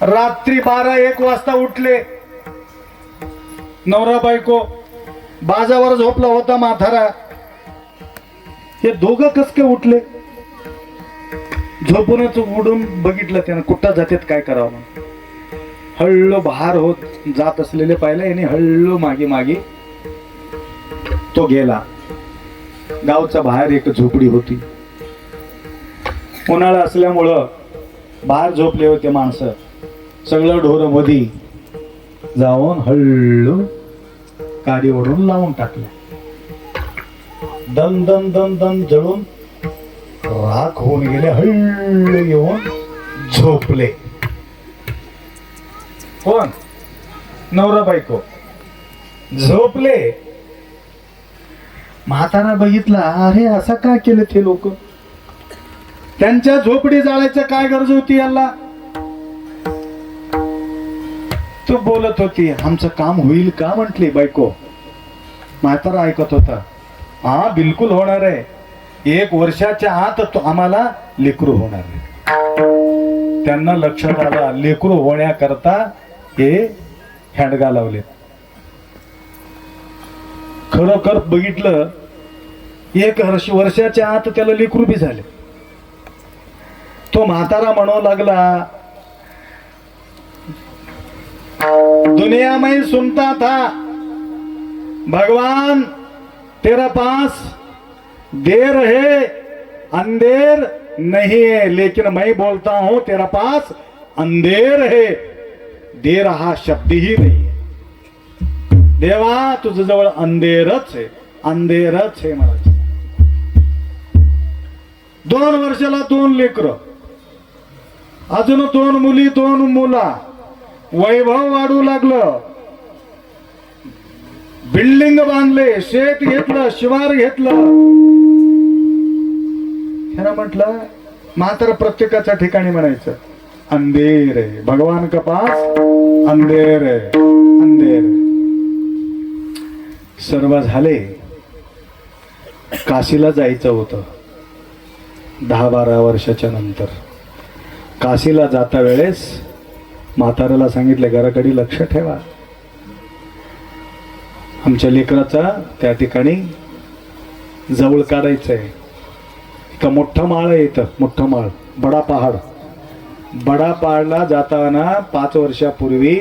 रात्री 12-1 वाजता उठले. नवरा बायको बाजावर झोपला होता म्हातारा. हे दोघं कस काय उठले? झोपूनच उडून बघितलं त्यानं कुठं जातात काय करावं. हळू बाहेर होत जात असलेले पाहिलं याने. हळू मागे मागे तो गेला. गावच्या बाहेर एक झोपडी होती. उन्हाळा असल्यामुळं बाहेर झोपले होते माणसं. सगळं ढोरं मधी जाऊन हळू गाडी ओढून लावून टाकल्या. दन दन दन दन जळून राख होऊन गेले. हळू येऊन झोपले. कोण? नवरा बायको झोपले. म्हातारा बघितला, अरे असं काय केलं ते लोक? त्यांच्या झोपडी जाळायचं काय गरज होती याला? तू बोलत होती आमचं काम होईल का म्हटली बायको. म्हातारा ऐकत होता. हा बिलकुल होणार आहे. 1 वर्षाच्या आत तो आम्हाला लेकरू होणार आहे. त्यांना लक्षात आलं लेकरू होण्याकरता हे हँडगा लावले. खरोखर बघितलं 1 वर्षाच्या आत त्याला लेकरू बी झाले. तो म्हातारा म्हणू लागला, दुनिया में सुनता था भगवान तेरा पास देर है अंधेर नहीं है, लेकिन मैं बोलता हूं तेरा पास अंधेर है, देर हा शब्द ही नहीं है. देवा तुझ जवळ अंधेरच आहे, अंधेरच आहे मला. 2 वर्षाला 2 लेकर, अजून 2 मुली 2 मुला. वैभव वाढू लागलं. बिल्डिंग बांधले, शेत घेतलं, शिवार घेतलं. ह्याला म्हटलं मात्र प्रत्येकाच्या ठिकाणी म्हणायचं अंधेर आहे, भगवान का पास अंधेर आहे, अंधेर. सर्व झाले. काशीला जायचं होतं 10-12 वर्षाच्या नंतर. काशीला जाता वेळेस म्हाताऱ्याला सांगितलं घराकडे लक्ष ठेवा. आमच्या लेकराचा त्या ठिकाणी जवळ काढायचंय. एक मोठं माळ आहे इथं, मोठं माळ, बडा पहाड. बडा पहाडला जाताना 5 वर्षापूर्वी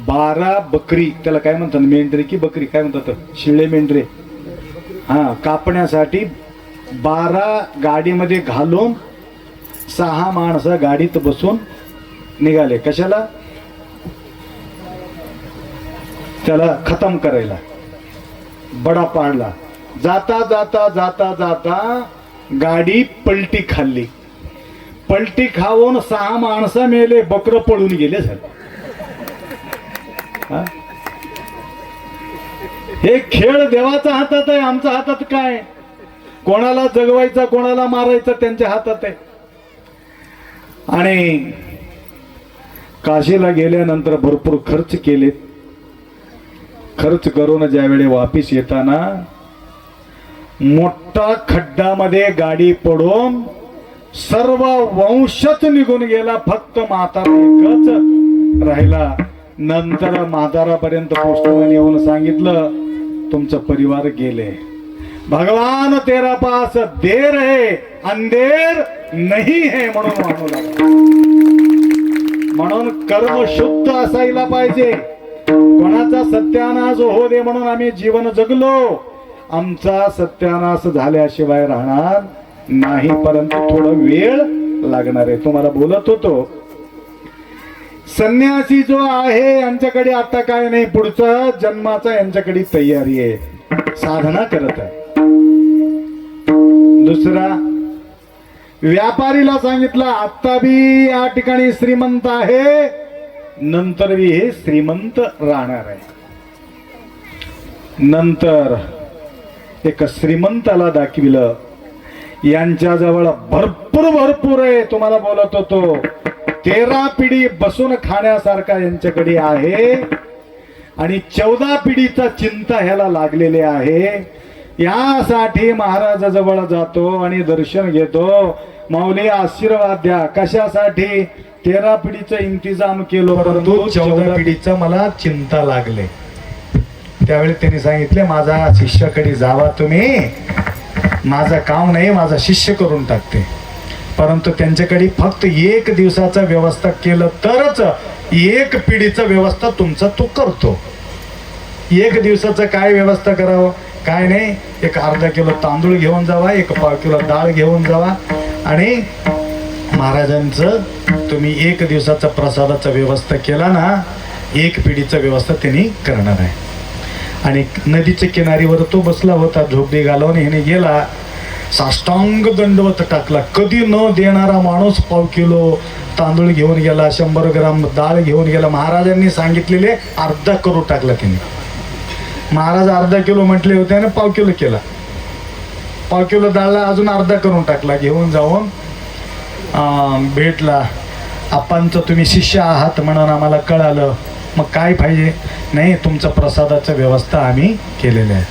12 बकरी, त्याला काय म्हणतात मेंढरी की बकरी काय म्हणतात, शिळे मेंढरे, हा कापण्यासाठी 12 गाडीमध्ये घालून 6 माणसं गाडीत बसून निघाले. कशाला? त्याला खतम करायला. बडा पाडला. जाता जाता जाता जाता गाडी पलटी खाल्ली. पलटी खाऊन 6 माणसं मेले, बकर पळून गेले. हे खेळ देवाच्या हातात आहे, आमच्या हातात काय? कोणाला जगवायचा कोणाला मारायचा त्यांच्या हातात आहे. आणि काशीला गेल्यानंतर भरपूर खर्च केले. खर्च करून ज्यावेळी वापिस येताना मोठा खड्डामध्ये गाडी पडून सर्व वंशच निघून गेला. फक्त म्हातारा एकच राहिला. नंतर म्हातारापर्यंत पोस्टमॅन येऊन सांगितलं तुमचं परिवार गेले. भगवान तेरा पास देर है अंधेर नहीं है म्हणून म्हणू लागला. म्हणून कर्म शुद्ध असायला पाहिजे. कोणाचा सत्यानाश हो दे म्हणून आम्ही जीवन जगलो. आमचा सत्यानाश झाल्याशिवाय राहणार नाही, परंतु थोडा वेळ लागणार आहे. तुम्हाला बोलत होतो संन्यासी जो आहे यांच्याकडे आता काय नाही, पुढचा जन्माचा यांच्याकडे तयारी आहे, साधना करत आहे. दुसरा व्यापारीला सांगितलं आता बी या ठिकाणी श्रीमंत आहे, नंतर बी हे श्रीमंत राहणार आहे. नंतर एक श्रीमंताला दाखविलं यांच्याजवळ भरपूर भरपूर आहे. तुम्हाला बोलत होतो 13 पिढी बसून खाण्यासारखा यांच्याकडे आहे आणि 14 पिढीचा चिंता ह्याला लागलेले आहे. यासाठी महाराजाजवळ जातो आणि दर्शन घेतो. माऊली आशीर्वाद द्या. कशासाठी? 13 पिढीचा इंतजाम केलो, परंतु 14 पिढीचा मला चिंता लागले. त्यावेळी त्यांनी सांगितले, माझा शिष्याकडे जावा तुम्ही, माझं काम नाही, माझा शिष्य करून टाकते. परंतु त्यांच्याकडे फक्त 1 दिवसाचा व्यवस्था केलं तरच 1 पिढीचा व्यवस्था तुमचा तो करतो. 1 दिवसाचं काय व्यवस्था करावं? काय नाही, एक अर्धा किलो तांदूळ घेऊन जावा, 1 किलो डाळ घेऊन जावा आणि महाराजांचं तुम्ही 1 दिवसाचा प्रसादाचा व्यवस्था केला ना, 1 पिढीचा व्यवस्था त्यांनी करणार आहे. आणि नदीच्या किनारीवर तो बसला होता, झोपडी घालवून ह्याने गेला, साष्टांग दंडवत टाकला. कधी न देणारा माणूस 1/2 किलो तांदूळ घेऊन गेला, 100 ग्राम डाळ घेऊन गेला. महाराजांनी सांगितलेले अर्धा करू टाकला त्यांनी. महाराज अर्धा किलो म्हटले होते आणि 1/2 किलो केला. 1/2 किलो डाळला अजून अर्धा करून टाकला. घेऊन जाऊन भेटला. आपांचं तुम्ही शिष्य आहात म्हणून आम्हाला कळालं. मग काय पाहिजे? नाही, तुमचं प्रसादाचं व्यवस्था आम्ही केलेली आहे.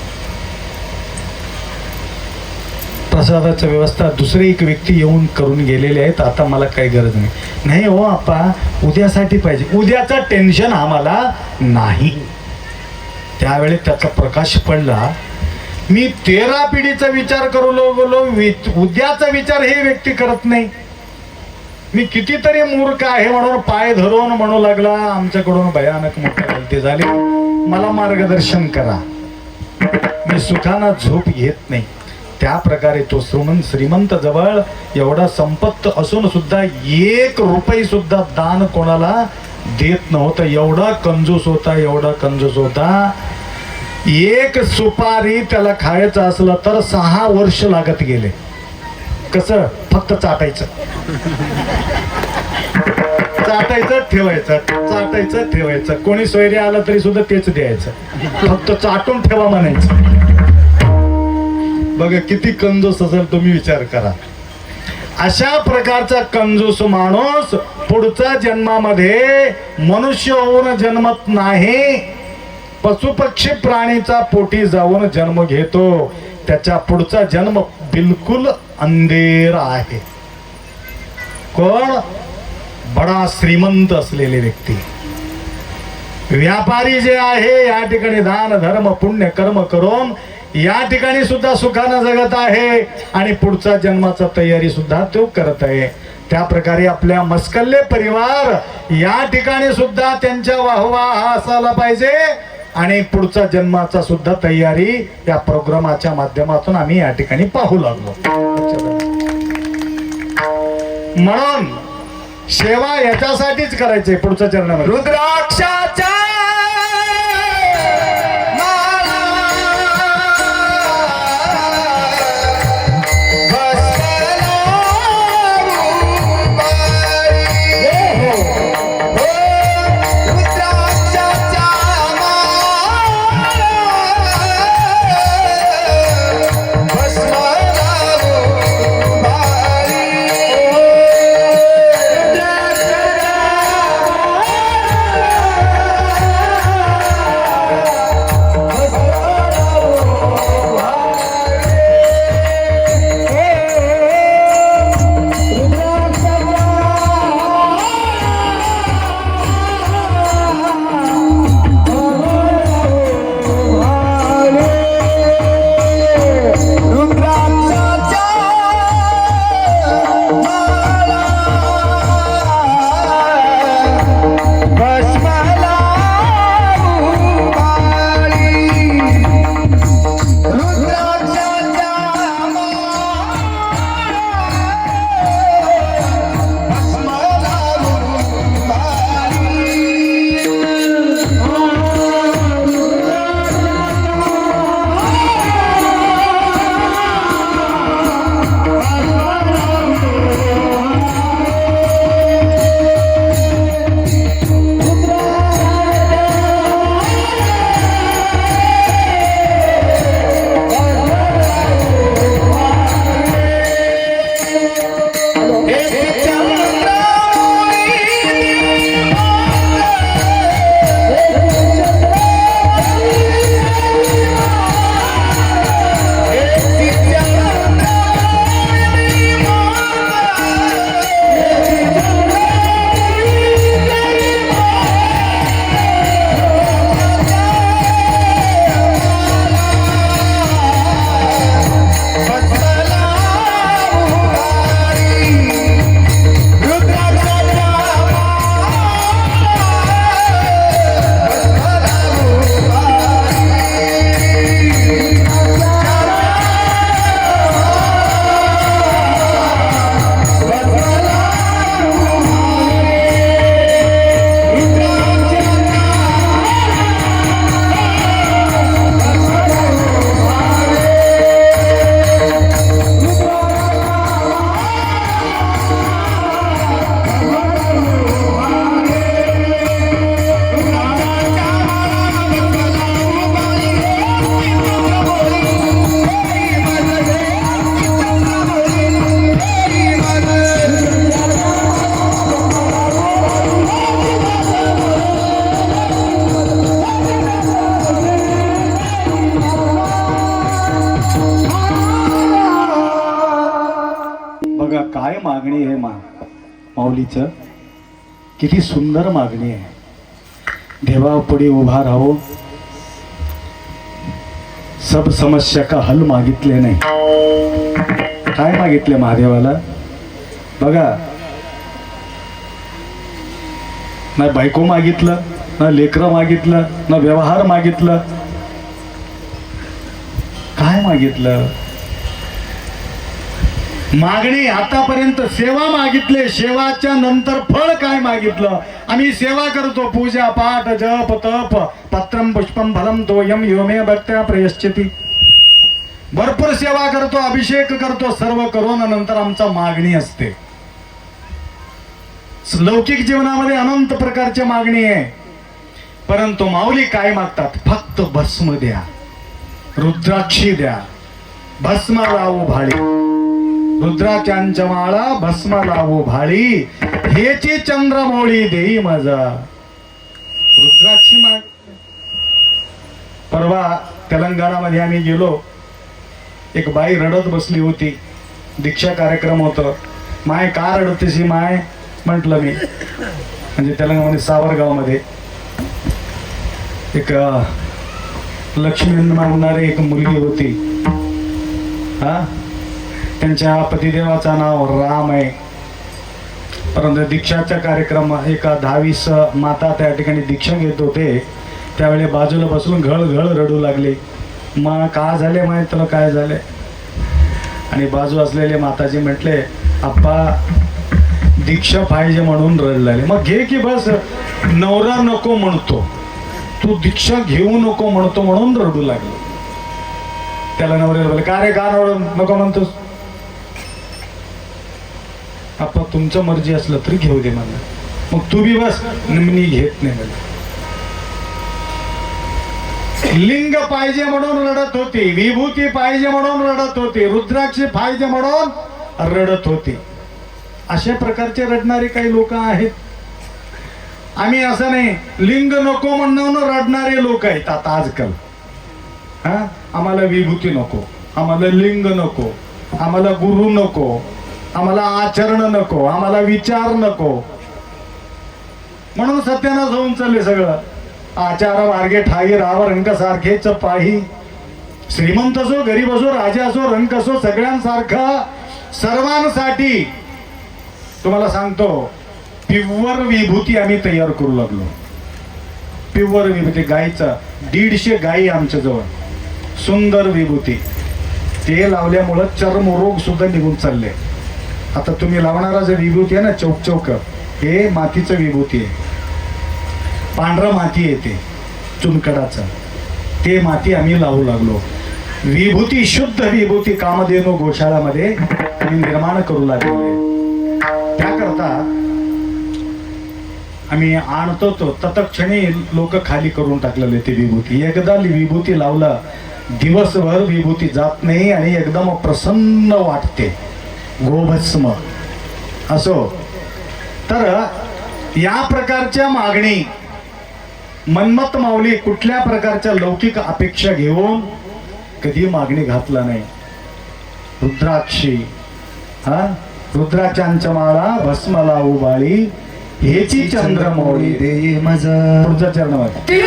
प्रसादाचं व्यवस्था दुसरे एक व्यक्ती येऊन करून गेलेले आहेत, आता मला काही गरज नाही. नाही हो आपा, उद्यासाठी पाहिजे. उद्याचं टेन्शन आम्हाला नाही. त्यावेळी त्याचा प्रकाश पडला. मी 13 पिढीचा विचार करू लागलो, उद्याचा विचार हे व्यक्ती करत नाही. मी कितीतरी मूर्ख आहे म्हणून पाय धरून म्हणू लागला, आमच्याकडून भयानक मोठी गलती झाली, मला मार्गदर्शन करा. मी सुखाना झोप घेत नाही. त्या प्रकारे तो श्रीमंत जवळ एवढा संपत्त असून सुद्धा 1 रुपये सुद्धा दान कोणाला देत नव्हता. एवढा कंजूस होता, एवढा कंजूस होता. 1 सुपारी त्याला खायचं असलं तर 6 वर्ष लागत गेले. कसं? फक्त चाटायचं, चाटायचं ठेवायचं, चाटायचं ठेवायचं. कोणी सोयरी आला तरी सुद्धा तेच द्यायचं, फक्त चाटून ठेवा म्हणायचं. बघा किती कंजूस असेल, तुम्ही विचार करा. अशा प्रकारचा कंजूस माणूस पुढच्या जन्मामध्ये मनुष्य होऊन जन्मत नाही, पशुपक्षी प्राणीचा पोटी जाऊन जन्म घेतो. त्याच्या पुढचा जन्म बिलकुल अंधेर आहे. कोण? बडा श्रीमंत असलेले व्यक्ती. व्यापारी जे आहे या ठिकाणी दान धर्म पुण्य कर्म करून या ठिकाणी सुद्धा सुखानं जगत आहे आणि पुढचा जन्माचा तयारी सुद्धा तो करत आहे. त्या प्रकारे आपल्या मस्कल्ले परिवार या ठिकाणी सुद्धा त्यांच्या वाहवा हा असायला पाहिजे आणि पुढचा जन्माचा सुद्धा तयारी या प्रोग्रामाच्या माध्यमातून आम्ही या ठिकाणी पाहू लागलो. म्हणून सेवा याच्यासाठीच करायचंय. पुढच्या चरणामध्ये रुद्राक्षाच्या मागणी आहे माऊलीचं, किती सुंदर मागणी आहे. देवापुढे उभा राहो, सब समस्या का हल मागितले नाही. काय मागितले महादेवाला बघा, ना बायको मागितलं, ना लेकरं मागितलं, ना व्यवहार मागितलं, काय मागितलं? मागणी आतापर्यंत सेवा मागितले, सेवाच्या नंतर फळ काय मागितलं? आम्ही सेवा करतो, पूजा पाठ जप तप पत्रम पुष्पम फलम तोयम योमे भक्त्या प्रयश्चिती. भरपूर सेवा करतो, अभिषेक करतो, सर्व करून नंतर आमचा मागणी असते. लौकिक जीवनामध्ये अनंत प्रकारची मागणी आहे, परंतु माऊली काय मागतात? फक्त भस्म द्या, रुद्राक्षी द्या, भस्म लावू भाळी, रुद्राच्यांच्या माळा भस्म लावू भाळी, हेची चंद्रमौळी देई माझा. रुद्राक्षी माग. परवा तेलंगणामध्ये आम्ही गेलो, एक बाई रडत बसली होती, दीक्षा कार्यक्रम होतं. माय का रडतेसी माय म्हटलं मी, म्हणजे तेलंगणामध्ये सावरगावमध्ये एक लक्ष्मी म्हणणारी एक मुलगी होती. हा, त्यांच्या पतिदेवाचं नाव राम आहे. परंतु दीक्षाचा कार्यक्रम एका 10-20 माता त्या ठिकाणी दीक्षा घेत होते. त्यावेळी बाजूला बसून घळ घळ रडू लागले. मग का झाले माहीत तुला काय झाले? आणि बाजू असलेले माताजी म्हटले, आप्पा दीक्षा पाहिजे म्हणून रडलेले. मग घे की बस, नवरा नको म्हणतो, तू दीक्षा घेऊ नको म्हणतो म्हणून रडू लागले. त्याला नवऱ्याला बोलले, का रे का नको म्हणतोस? आप्पा तुमचं मर्जी असलं तरी घेऊ दे मला. मग तू बी बस, मी घेत नाही मला. लिंग पाहिजे म्हणून रडत होती, विभूती पाहिजे म्हणून रडत होती, रुद्राक्षी पाहिजे म्हणून रडत होती. अशा प्रकारचे रडणारे काही लोक आहेत. आम्ही असं नाही, लिंग नको म्हणून रडणारे लोक आहेत आता आजकाल. हा, आम्हाला विभूती नको, आम्हाला लिंग नको, आम्हाला गुरु नको, आम्हाला आचरण नको, आम्हाला विचार नको, म्हणून सत्यानाश होऊन चालले सगळं. आचार वार्गे ठाई राव रंग सारखेच पाही, श्रीमंत असो गरीब असो राजा असो रंग असो सगळ्यांसारखं सर्वांसाठी. तुम्हाला सांगतो, प्युअर विभूती आम्ही तयार करू लागलो. प्युअर विभूती गायीचा 150 गायी आमच्या जवळ, सुंदर विभूती. ते लावल्यामुळं चर्मरोग सुद्धा निघून चालले. आता तुम्ही लावणारा जे विभूती आहे ना, चौक हे मातीचं विभूती आहे. पांढरा माती येते चुनकडाचा, ते माती आम्ही लावू लागलो. विभूती, शुद्ध विभूती कामधेनू गोशाळामध्ये आम्ही निर्माण करू लागलो. त्याकरता आम्ही आणतो तो तत्क्षणी लोक खाली करून टाकलेले ते विभूती. एकदा विभूती लावला, दिवसभर विभूती जात नाही आणि एकदम प्रसन्न वाटते. गोभस्म असो. तर या प्रकारच्या मागणी मन्मथ माऊली कुठल्या प्रकारच्या लौकिक अपेक्षा घेऊन कधी मागणी घातला नाही. रुद्राक्षी, हा, रुद्राच्यांच्या माळा भस्म लावू बाळी, हेची चंद्रमौळी देई माझा. पुढच्या चरणामध्ये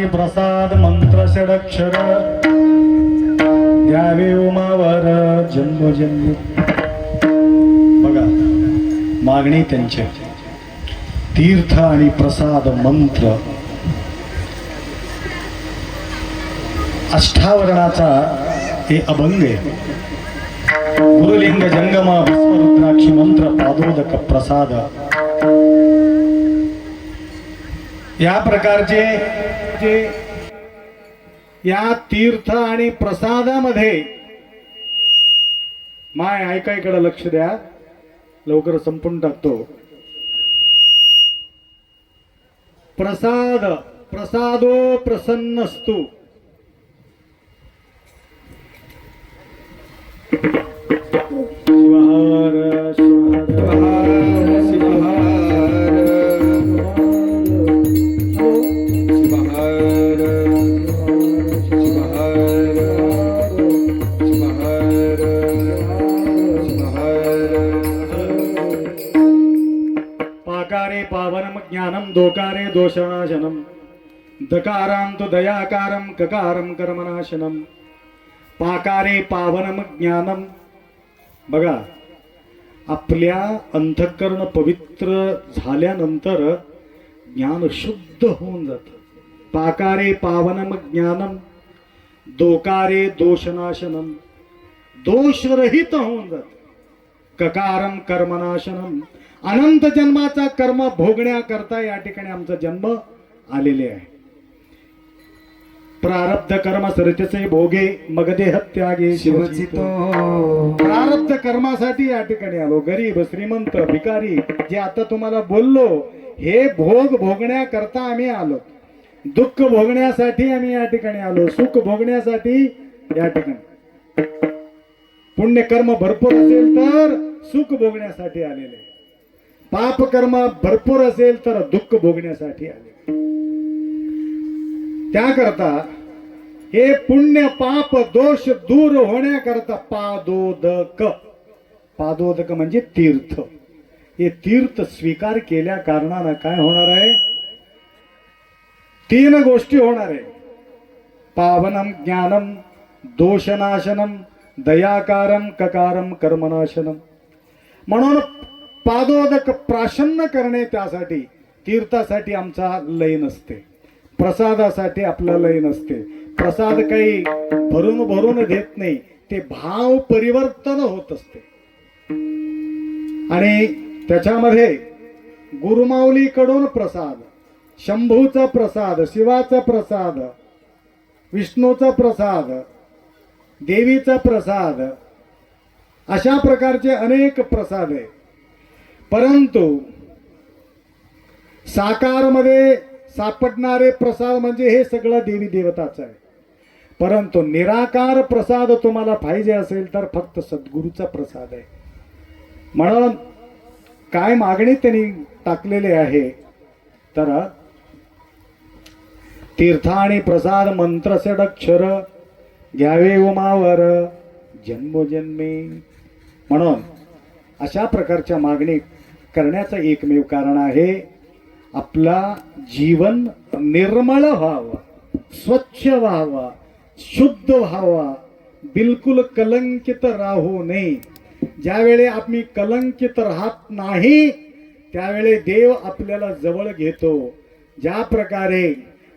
पाकारे प्रसाद मंत्र षडक्षर द्यावे उमावर जन्मोजन्मी. बघा मागणी त्यांची तीर्थ आणि प्रसाद मंत्र अष्टावरणाचा हे अभंग आहे. गुरुलिंग जंगम विश्वरुद्राक्षी मंत्र पादोदक प्रसाद या प्रकारचे जे या तीर्थ आणि प्रसादामध्ये माय ऐकायकडे लक्ष द्या, लवकर संपून टाकतो. प्रसाद प्रसादो प्रसन्नस्तु. शिवहार शिवहार पाकारे पावनम ज्ञानम दोकारे दोषनाशनम दकारांतु दयाकारम ककारम कर्मनाशनम. पाकारे पावनम ज्ञानम. बघा आपल्या अंतःकरण पवित्र झाल्यानंतर ज्ञान शुद्ध होऊन जातं. पाकारे पावनम ज्ञानम दोकारे दोषनाशनम. दोषरहित होऊन जात. ककारम कर्मनाशनम. अनंत जन्माचा कर्म भोगण्याकरता या ठिकाणी आमचा जन्म आलेले आहे. प्रारब्ध कर्म सरितेचे भोगे मग देह त्यागे शिवचितो. प्रारब्ध कर्मासाठी या ठिकाणी आलो. गरीब श्रीमंत भिकारी जे आता तुम्हाला बोललो हे भोग भोगण्याकरता आम्ही आलो. दुःख भोगण्यासाठी आम्ही या ठिकाणी आलो. सुख भोगण्यासाठी या ठिकाणी. पुण्य कर्म भरपूर असेल तर सुख भोगण्यासाठी आलेले. पाप कर्म भरपूर असेल तर दुःख भोगण्यासाठी आले. त्याकरता हे पुण्य पाप दोष दूर होण्याकरता पादोदक. पादोदक म्हणजे तीर्थ. हे तीर्थ स्वीकार केल्या कारणानं काय होणार आहे? 3 गोष्टी होणार आहे. पावनम ज्ञानम दोषनाशनम दयाकारम ककारम कर्मनाशनम. म्हणून पादोदक प्राशन्न करणे त्यासाठी तीर्थासाठी आमचा लय नसते. प्रसादासाठी आपला लय नसते. प्रसाद काही भरून भरून देत नाही, ते भाव परिवर्तन होत असते. आणि त्याच्यामध्ये गुरुमाऊलीकडून प्रसाद, शंभूचा प्रसाद, शिवाचा प्रसाद, विष्णूचा प्रसाद, देवीचा प्रसाद, अशा प्रकारचे अनेक प्रसाद आहे. परंतु साकारमध्ये सापडणारे प्रसाद म्हणजे हे सगळं देवी देवताचं आहे. परंतु निराकार प्रसाद तुम्हाला पाहिजे असेल तर फक्त सद्गुरूचा प्रसाद आहे. म्हणून काय मागणी त्यांनी टाकलेली आहे तर तीर्थ आणि प्रसाद मंत्र षडक्षर घ्यावे उमावर जन्मोजन्मी. म्हणून अशा प्रकारच्या मागणी करण्याचं एकमेव कारण आहे आपला जीवन निर्मळ व्हावं, स्वच्छ व्हावं, शुद्ध व्हावा, बिलकुल कलंकित राहू नये. ज्यावेळी आम्ही कलंकित राहत नाही त्यावेळी देव आपल्याला जवळ घेतो. ज्या प्रकारे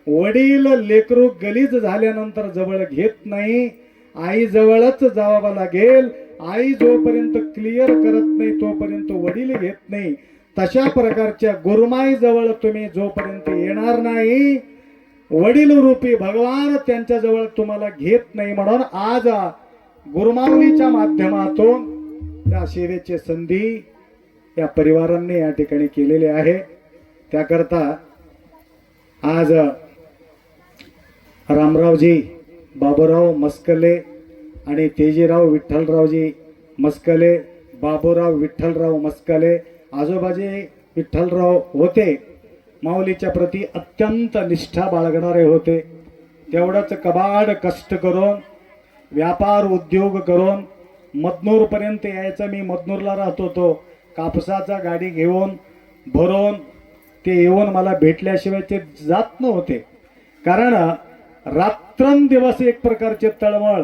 वडील लेकरू गलीज झाल्यानंतर जवळ घेत नाही, आई जवळच जावं लागेल. आई जोपर्यंत क्लिअर करत नाही तोपर्यंत वडील घेत नाही. तशा प्रकारच्या गुरुमाई जवळ तुम्ही जोपर्यंत येणार नाही वडील रूपी भगवान त्यांच्या जवळ तुम्हाला घेत नाही. म्हणून आज गुरुमाऊलीच्या माध्यमातून त्या सेवेची संधी या परिवारांनी या ठिकाणी केलेली आहे. त्याकरता आज रामरावजी बाबूराव मस्कले आणि तेजीराव विठ्ठलरावजी मस्कले, बाबूराव विठ्ठलराव मस्कले, आजोबाजी विठ्ठलराव होते. माऊलीच्या प्रती अत्यंत निष्ठा बाळगणारे होते. तेवढंच कबाड कष्ट करून व्यापार उद्योग करून मदनूरपर्यंत यायचं. मी मदनूरला राहत होतो. कापसाचा गाडी घेऊन भरून ते येऊन मला भेटल्याशिवाय ते जात नव्हते. कारण रात्रंदिवस एक प्रकारचे तळमळ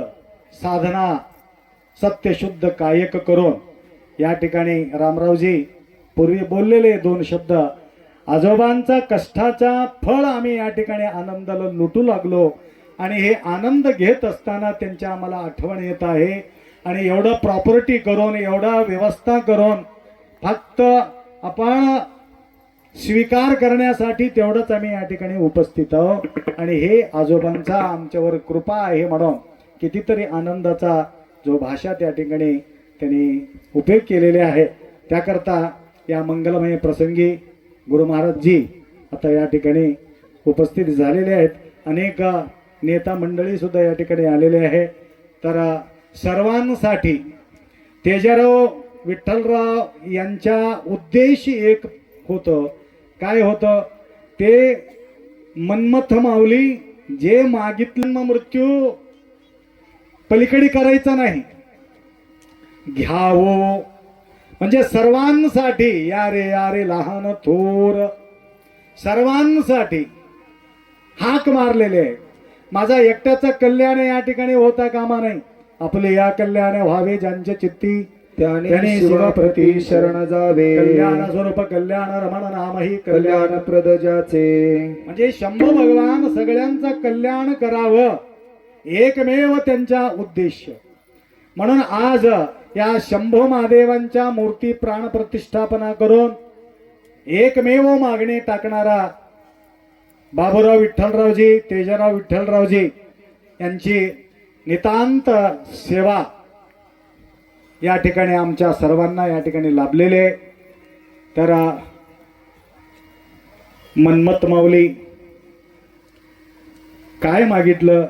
साधना सत्यशुद्ध कायक करून या ठिकाणी रामरावजी पूर्वी बोललेले 2 शब्द, आजोबांचा कष्टाचा फळ आम्ही या ठिकाणी आनंदाला लुटू लागलो आणि हे आनंद घेत असताना त्यांची आम्हाला आठवण येत आहे. आणि एवढं प्रॉपर्टी करून एवढा व्यवस्था करून फक्त आपण स्वीकार करण्यासाठी तेवढंच आम्ही या ठिकाणी उपस्थित आहोत. आणि हे आजोबांचा आमच्यावर कृपा आहे म्हणून कितीतरी आनंदाचा जो भाषा त्या ठिकाणी त्यांनी उपयोग केलेले आहे. त्याकरता या मंगलमय प्रसंगी गुरु महाराजजी आता या ठिकाणी उपस्थित झालेले आहेत. अनेक नेता मंडळी सुद्धा या ठिकाणी आलेले आहे. तर सर्वांसाठी तेजाराव विठ्ठलराव यांच्या उद्देश एक होतं. काय होतं ते? मन्मथ माऊली जे मागितलं मृत्यू पलीकडे करायचा नाही, घ्यावो. म्हणजे सर्वांसाठी, या रे लहान थोर सर्वांसाठी हाक मारलेले आहे. माझा एकट्याचं कल्याण या ठिकाणी होता कामा नाही. आपले या कल्याण व्हावे ज्यांचे चित्ती त्याने शिवाप्रती शरण जावे. कल्याण स्वरूप कल्याण रमण नामही कल्याण प्रद ज्याचे. म्हणजे शंभू भगवान सगळ्यांचं कल्याण करावं एकमेव त्यांचा उद्देश. म्हणून आज या शंभू महादेवांच्या मूर्ती प्राण प्रतिष्ठापना करून एकमेव मागणी टाकणारा बाबूराव विठ्ठलरावजी, तेजाराव विठ्ठलरावजी यांची नितांत सेवा या ठिकाणी आमच्या सर्वांना या ठिकाणी लाभलेले. तर मन्मथ माऊली काय मागितलं?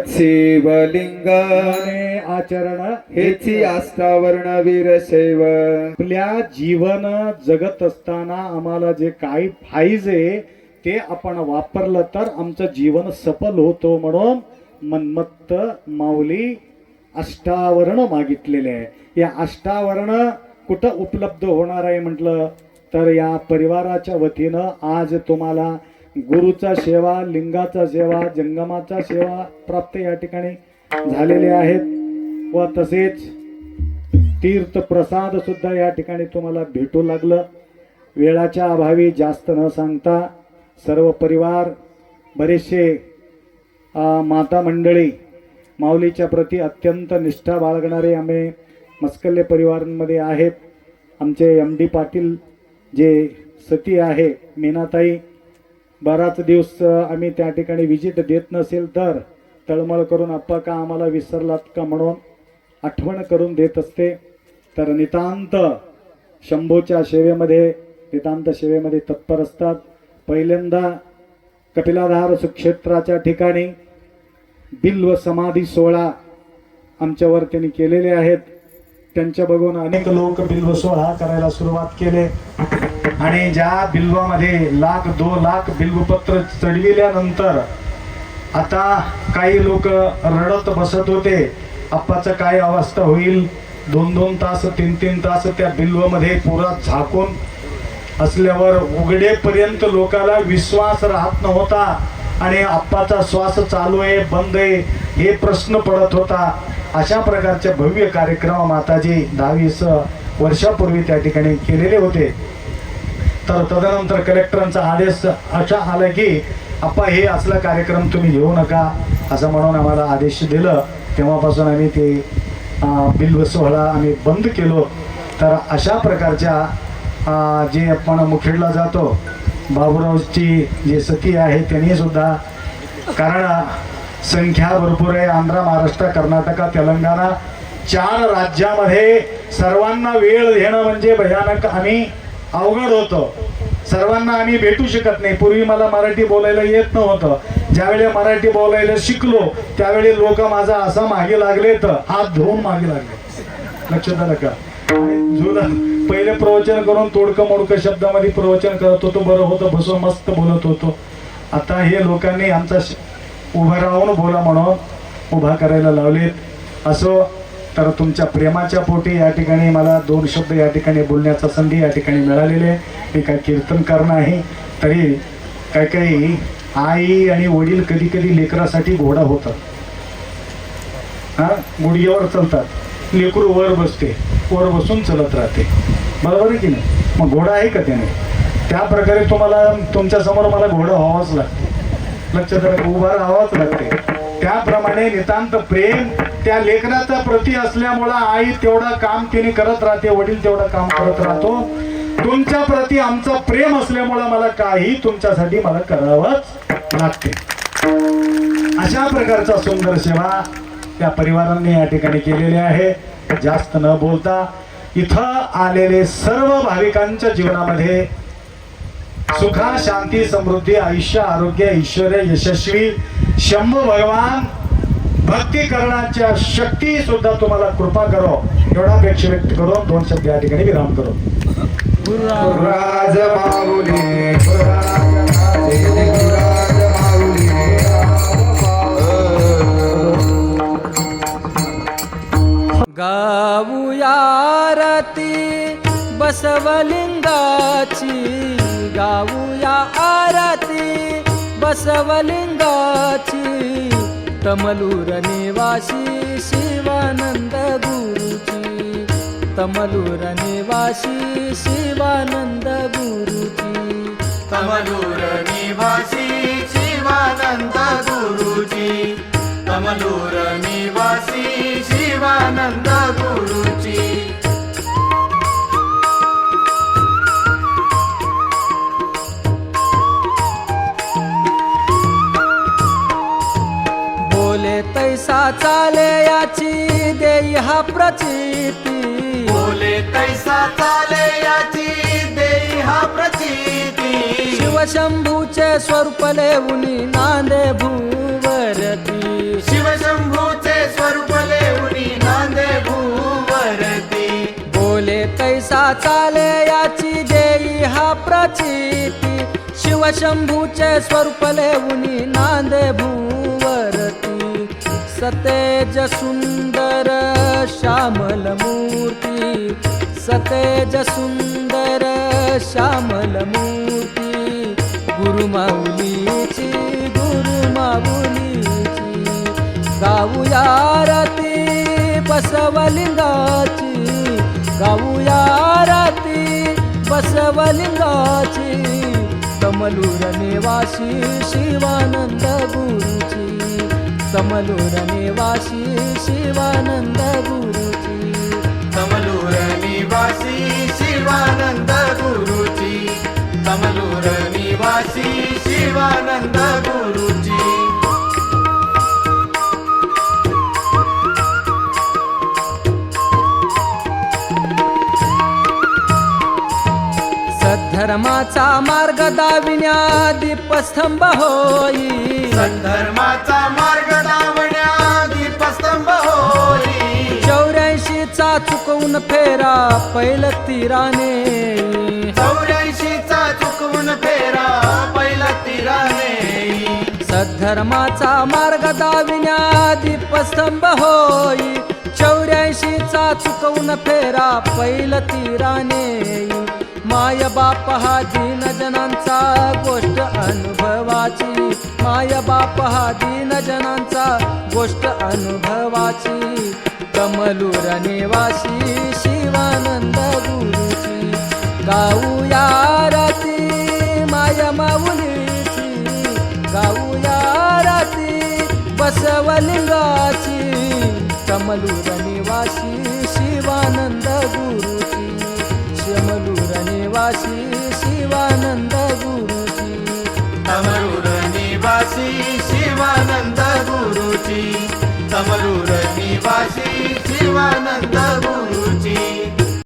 शिवलिंगाने आचरण हेची आस्थावरण वीरशैव. आपल्या जीवन जगत असताना आम्हाला जे काही पाहिजे ते आपण वापरलं तर आमचं जीवन सफल होतो. म्हणून मन्मथ माऊली अष्टावरण मागितलेले आहे. या अष्टावरण कुठं उपलब्ध होणार आहे म्हटलं तर या परिवाराच्या वतीनं आज तुम्हाला गुरुचा सेवा, लिंगाचा सेवा, जंगमाचा सेवा प्राप्त या ठिकाणी झालेले आहेत. व तसेच तीर्थ प्रसाद सुद्धा या ठिकाणी तुम्हाला भेटू लागलं. वेळाच्या अभावी जास्त न सांगता सर्व परिवार, बरेचसे माता मंडळी माऊलीच्या प्रती अत्यंत निष्ठा बाळगणारे आम्ही मस्कल्ले परिवारांमध्ये आहेत. आमचे MD पाटील जे सती आहे मीनाताई, बराच दिवस आम्ही त्या ठिकाणी विजिट देत नसेल तर तळमळ करून आप्पा का आम्हाला विसरलात का म्हणून आठवण करून देत असते. तर नितांत शंभूच्या सेवेमध्ये, नितांत सेवेमध्ये तत्पर असतात. पहिल्यांदा कपिलाधार सुक्षेत्राच्या ठिकाणी बिल्व समाधी सोहळा आमच्यावर त्यांनी केलेले आहेत. त्यांच्या बघून अनेक लोक बिल्व सोहळा करायला सुरुवात केले आणि ज्या बिल्वामध्ये 1,00,000-2 लाख बिल्वपत्र चढविल्यानंतर आता काही लोक रडत बसत होते. आप्पाचं काय अवस्था होईल? 2-2 तास 3-3 तास त्या बिल्वमध्ये पुरा झाकून असल्यावर उघडेपर्यंत लोकांना विश्वास राहत नव्हता आणि आप्पाचा श्वास चालू आहे बंद आहे हे प्रश्न पडत होता. अशा प्रकारचे भव्य कार्यक्रम माताजी 10-20 वर्षापूर्वी त्या ठिकाणी केलेले होते. तर तदनंतर कलेक्टरांचा आदेश असा आला की आप्पा हे असला कार्यक्रम तुम्ही घेऊ नका असं म्हणून आम्हाला आदेश दिलं. तेव्हापासून आम्ही ते बिल्व सोहळा आम्ही बंद केलो. तर अशा प्रकारच्या जे आपण मुखेडला जातो बाबूरावची जे सती आहे त्यांनी सुद्धा, कारण संख्या भरपूर आहे, आंध्र, महाराष्ट्र, कर्नाटक, तेलंगणा 4 राज्यामध्ये सर्वांना वेळ देणं म्हणजे भयानक आणि अवघड होतं. सर्वांना आम्ही भेटू शकत नाही. पूर्वी मला मराठी बोलायला येत नव्हतं. ज्यावेळी मराठी बोलायला शिकलो त्यावेळी लोक माझा असा मागे लागले तर हात धुवून मागे लागले. लक्षात आलं का? पहिले प्रवचन करून तोडकं मोडकं शब्दामध्ये प्रवचन करत होतो, बरं होतं, बसून मस्त बोलत होतो. आता हे लोकांनी आमचा उभं राहून बोला म्हणून उभा करायला लावलेत. असो तर तुमच्या प्रेमाच्या पोटी या ठिकाणी मला 2 शब्द या ठिकाणी बोलण्याचा संधी या ठिकाणी मिळालेली आहे. मी काय कीर्तनकार नाही, तरी काही आई आणि वडील कधी कधी लेकरासाठी घोडा होतात. हा, गुडघ्यावर चालतात, लेकरू वर बसते, वर बसून चलत राहते. बरोबर आहे की नाही? मग घोडा आहे का त्याने? त्या प्रकारे तुम्हाला तुमच्या समोर मला घोडा व्हावाच लागते, लक्षात आलं? उभा राहावाच लागते. त्याप्रमाणे नितांत प्रेम त्या लेकराचा प्रती असल्यामुळं आई तेवढा काम तिने करत राहते, वडील तेवढा काम करत राहतो. तुमच्या प्रती आमचं प्रेम असल्यामुळं मला काही तुमच्यासाठी मला करावंच लागते. अशा प्रकारचा सुंदर सेवा त्या परिवारांनी या ठिकाणी केलेली आहे. जास्त न बोलता इथं आलेले सर्व भाविकांच्या जीवनामध्ये सुखा, शांती, समृद्धी, आयुष्य, आरोग्य, ऐश्वर्य, यशस्वी शंभू भगवान भक्ती करण्याच्या शक्ती सुद्धा तुम्हाला कृपा करो, एवढा अपेक्षा व्यक्त करून 2 शब्द या ठिकाणी विराम करो. गुरुराज माऊली, गुरुराज माऊली. गाऊया आरती बसवलिंगाची, गाऊया आरती बसवलिंगाची. तमलूर निवासी शिवानंद गुरुजी, तमलूर निवासी शिवानंद गुरुजी, तमलूर निवासी शिवानंद गुरुजी, तमलूर निवासी शिवानंद गुरुजी. बोले तैसा चाले याची देई हा प्रचिती, बोले तैसा चाले याची देई हा प्रचिती. शिवशंभूचे स्वरूप लेऊनी नांदे भूवरती, शिवशंभूचे स्वरूप लेऊनी नांदे भूवरती. बोले तैसा चाले याची देई हा प्रचिती. शिवशंभूचे स्वरूप लेऊनी नांदे भूवरती. सतेज सुंदर श्यामल मूर्ती, सतेज सुंदर श्यामल मूर्ती. गुरुमाऊलीची, गुरुमाऊलीची. गाऊया आरती बसवलिंगाची, गाऊया आरती बसवलिंगाची. तमलूर निवासी शिवानंद गुरुजी, तमलूर निवासी शिवानंद गुरुजी, तमलूर निवासी शिवानंद गुरुजी, तमलूर निवासी शिवानंद गुरुजी. सद्धर्माचा मार्ग दाविण्या दीपस्तंभ होई, सद्धर्माचा मार्ग दावण्या दीपस्तंभ होई. 84चा चुकवून फेरा पैल तीराने, 84चा चुकवून फेरा पहिला तीराने. सद्धर्माचा मार्ग दाविण्या दीपस्तंभ होई. 84चा चुकवून फेरा पैल तीराने. माय बाप हा दीन जनांचा गोष्ट अनुभवाची, माय बाप हा दीन जनांचा गोष्ट अनुभवाची. तमलूर निवासी शिवानंद गुरुजी, गाऊया आरती माय माऊलीची, गाऊया आरती बसवलिंगाची. तमलूर निवासी शिवानंद गुरुजी, तमलूर निवासी शिवानंद गुरुजी, तमलूर निवासी शिवानंद गुरुजी, तमलूर निवासी शिवानंद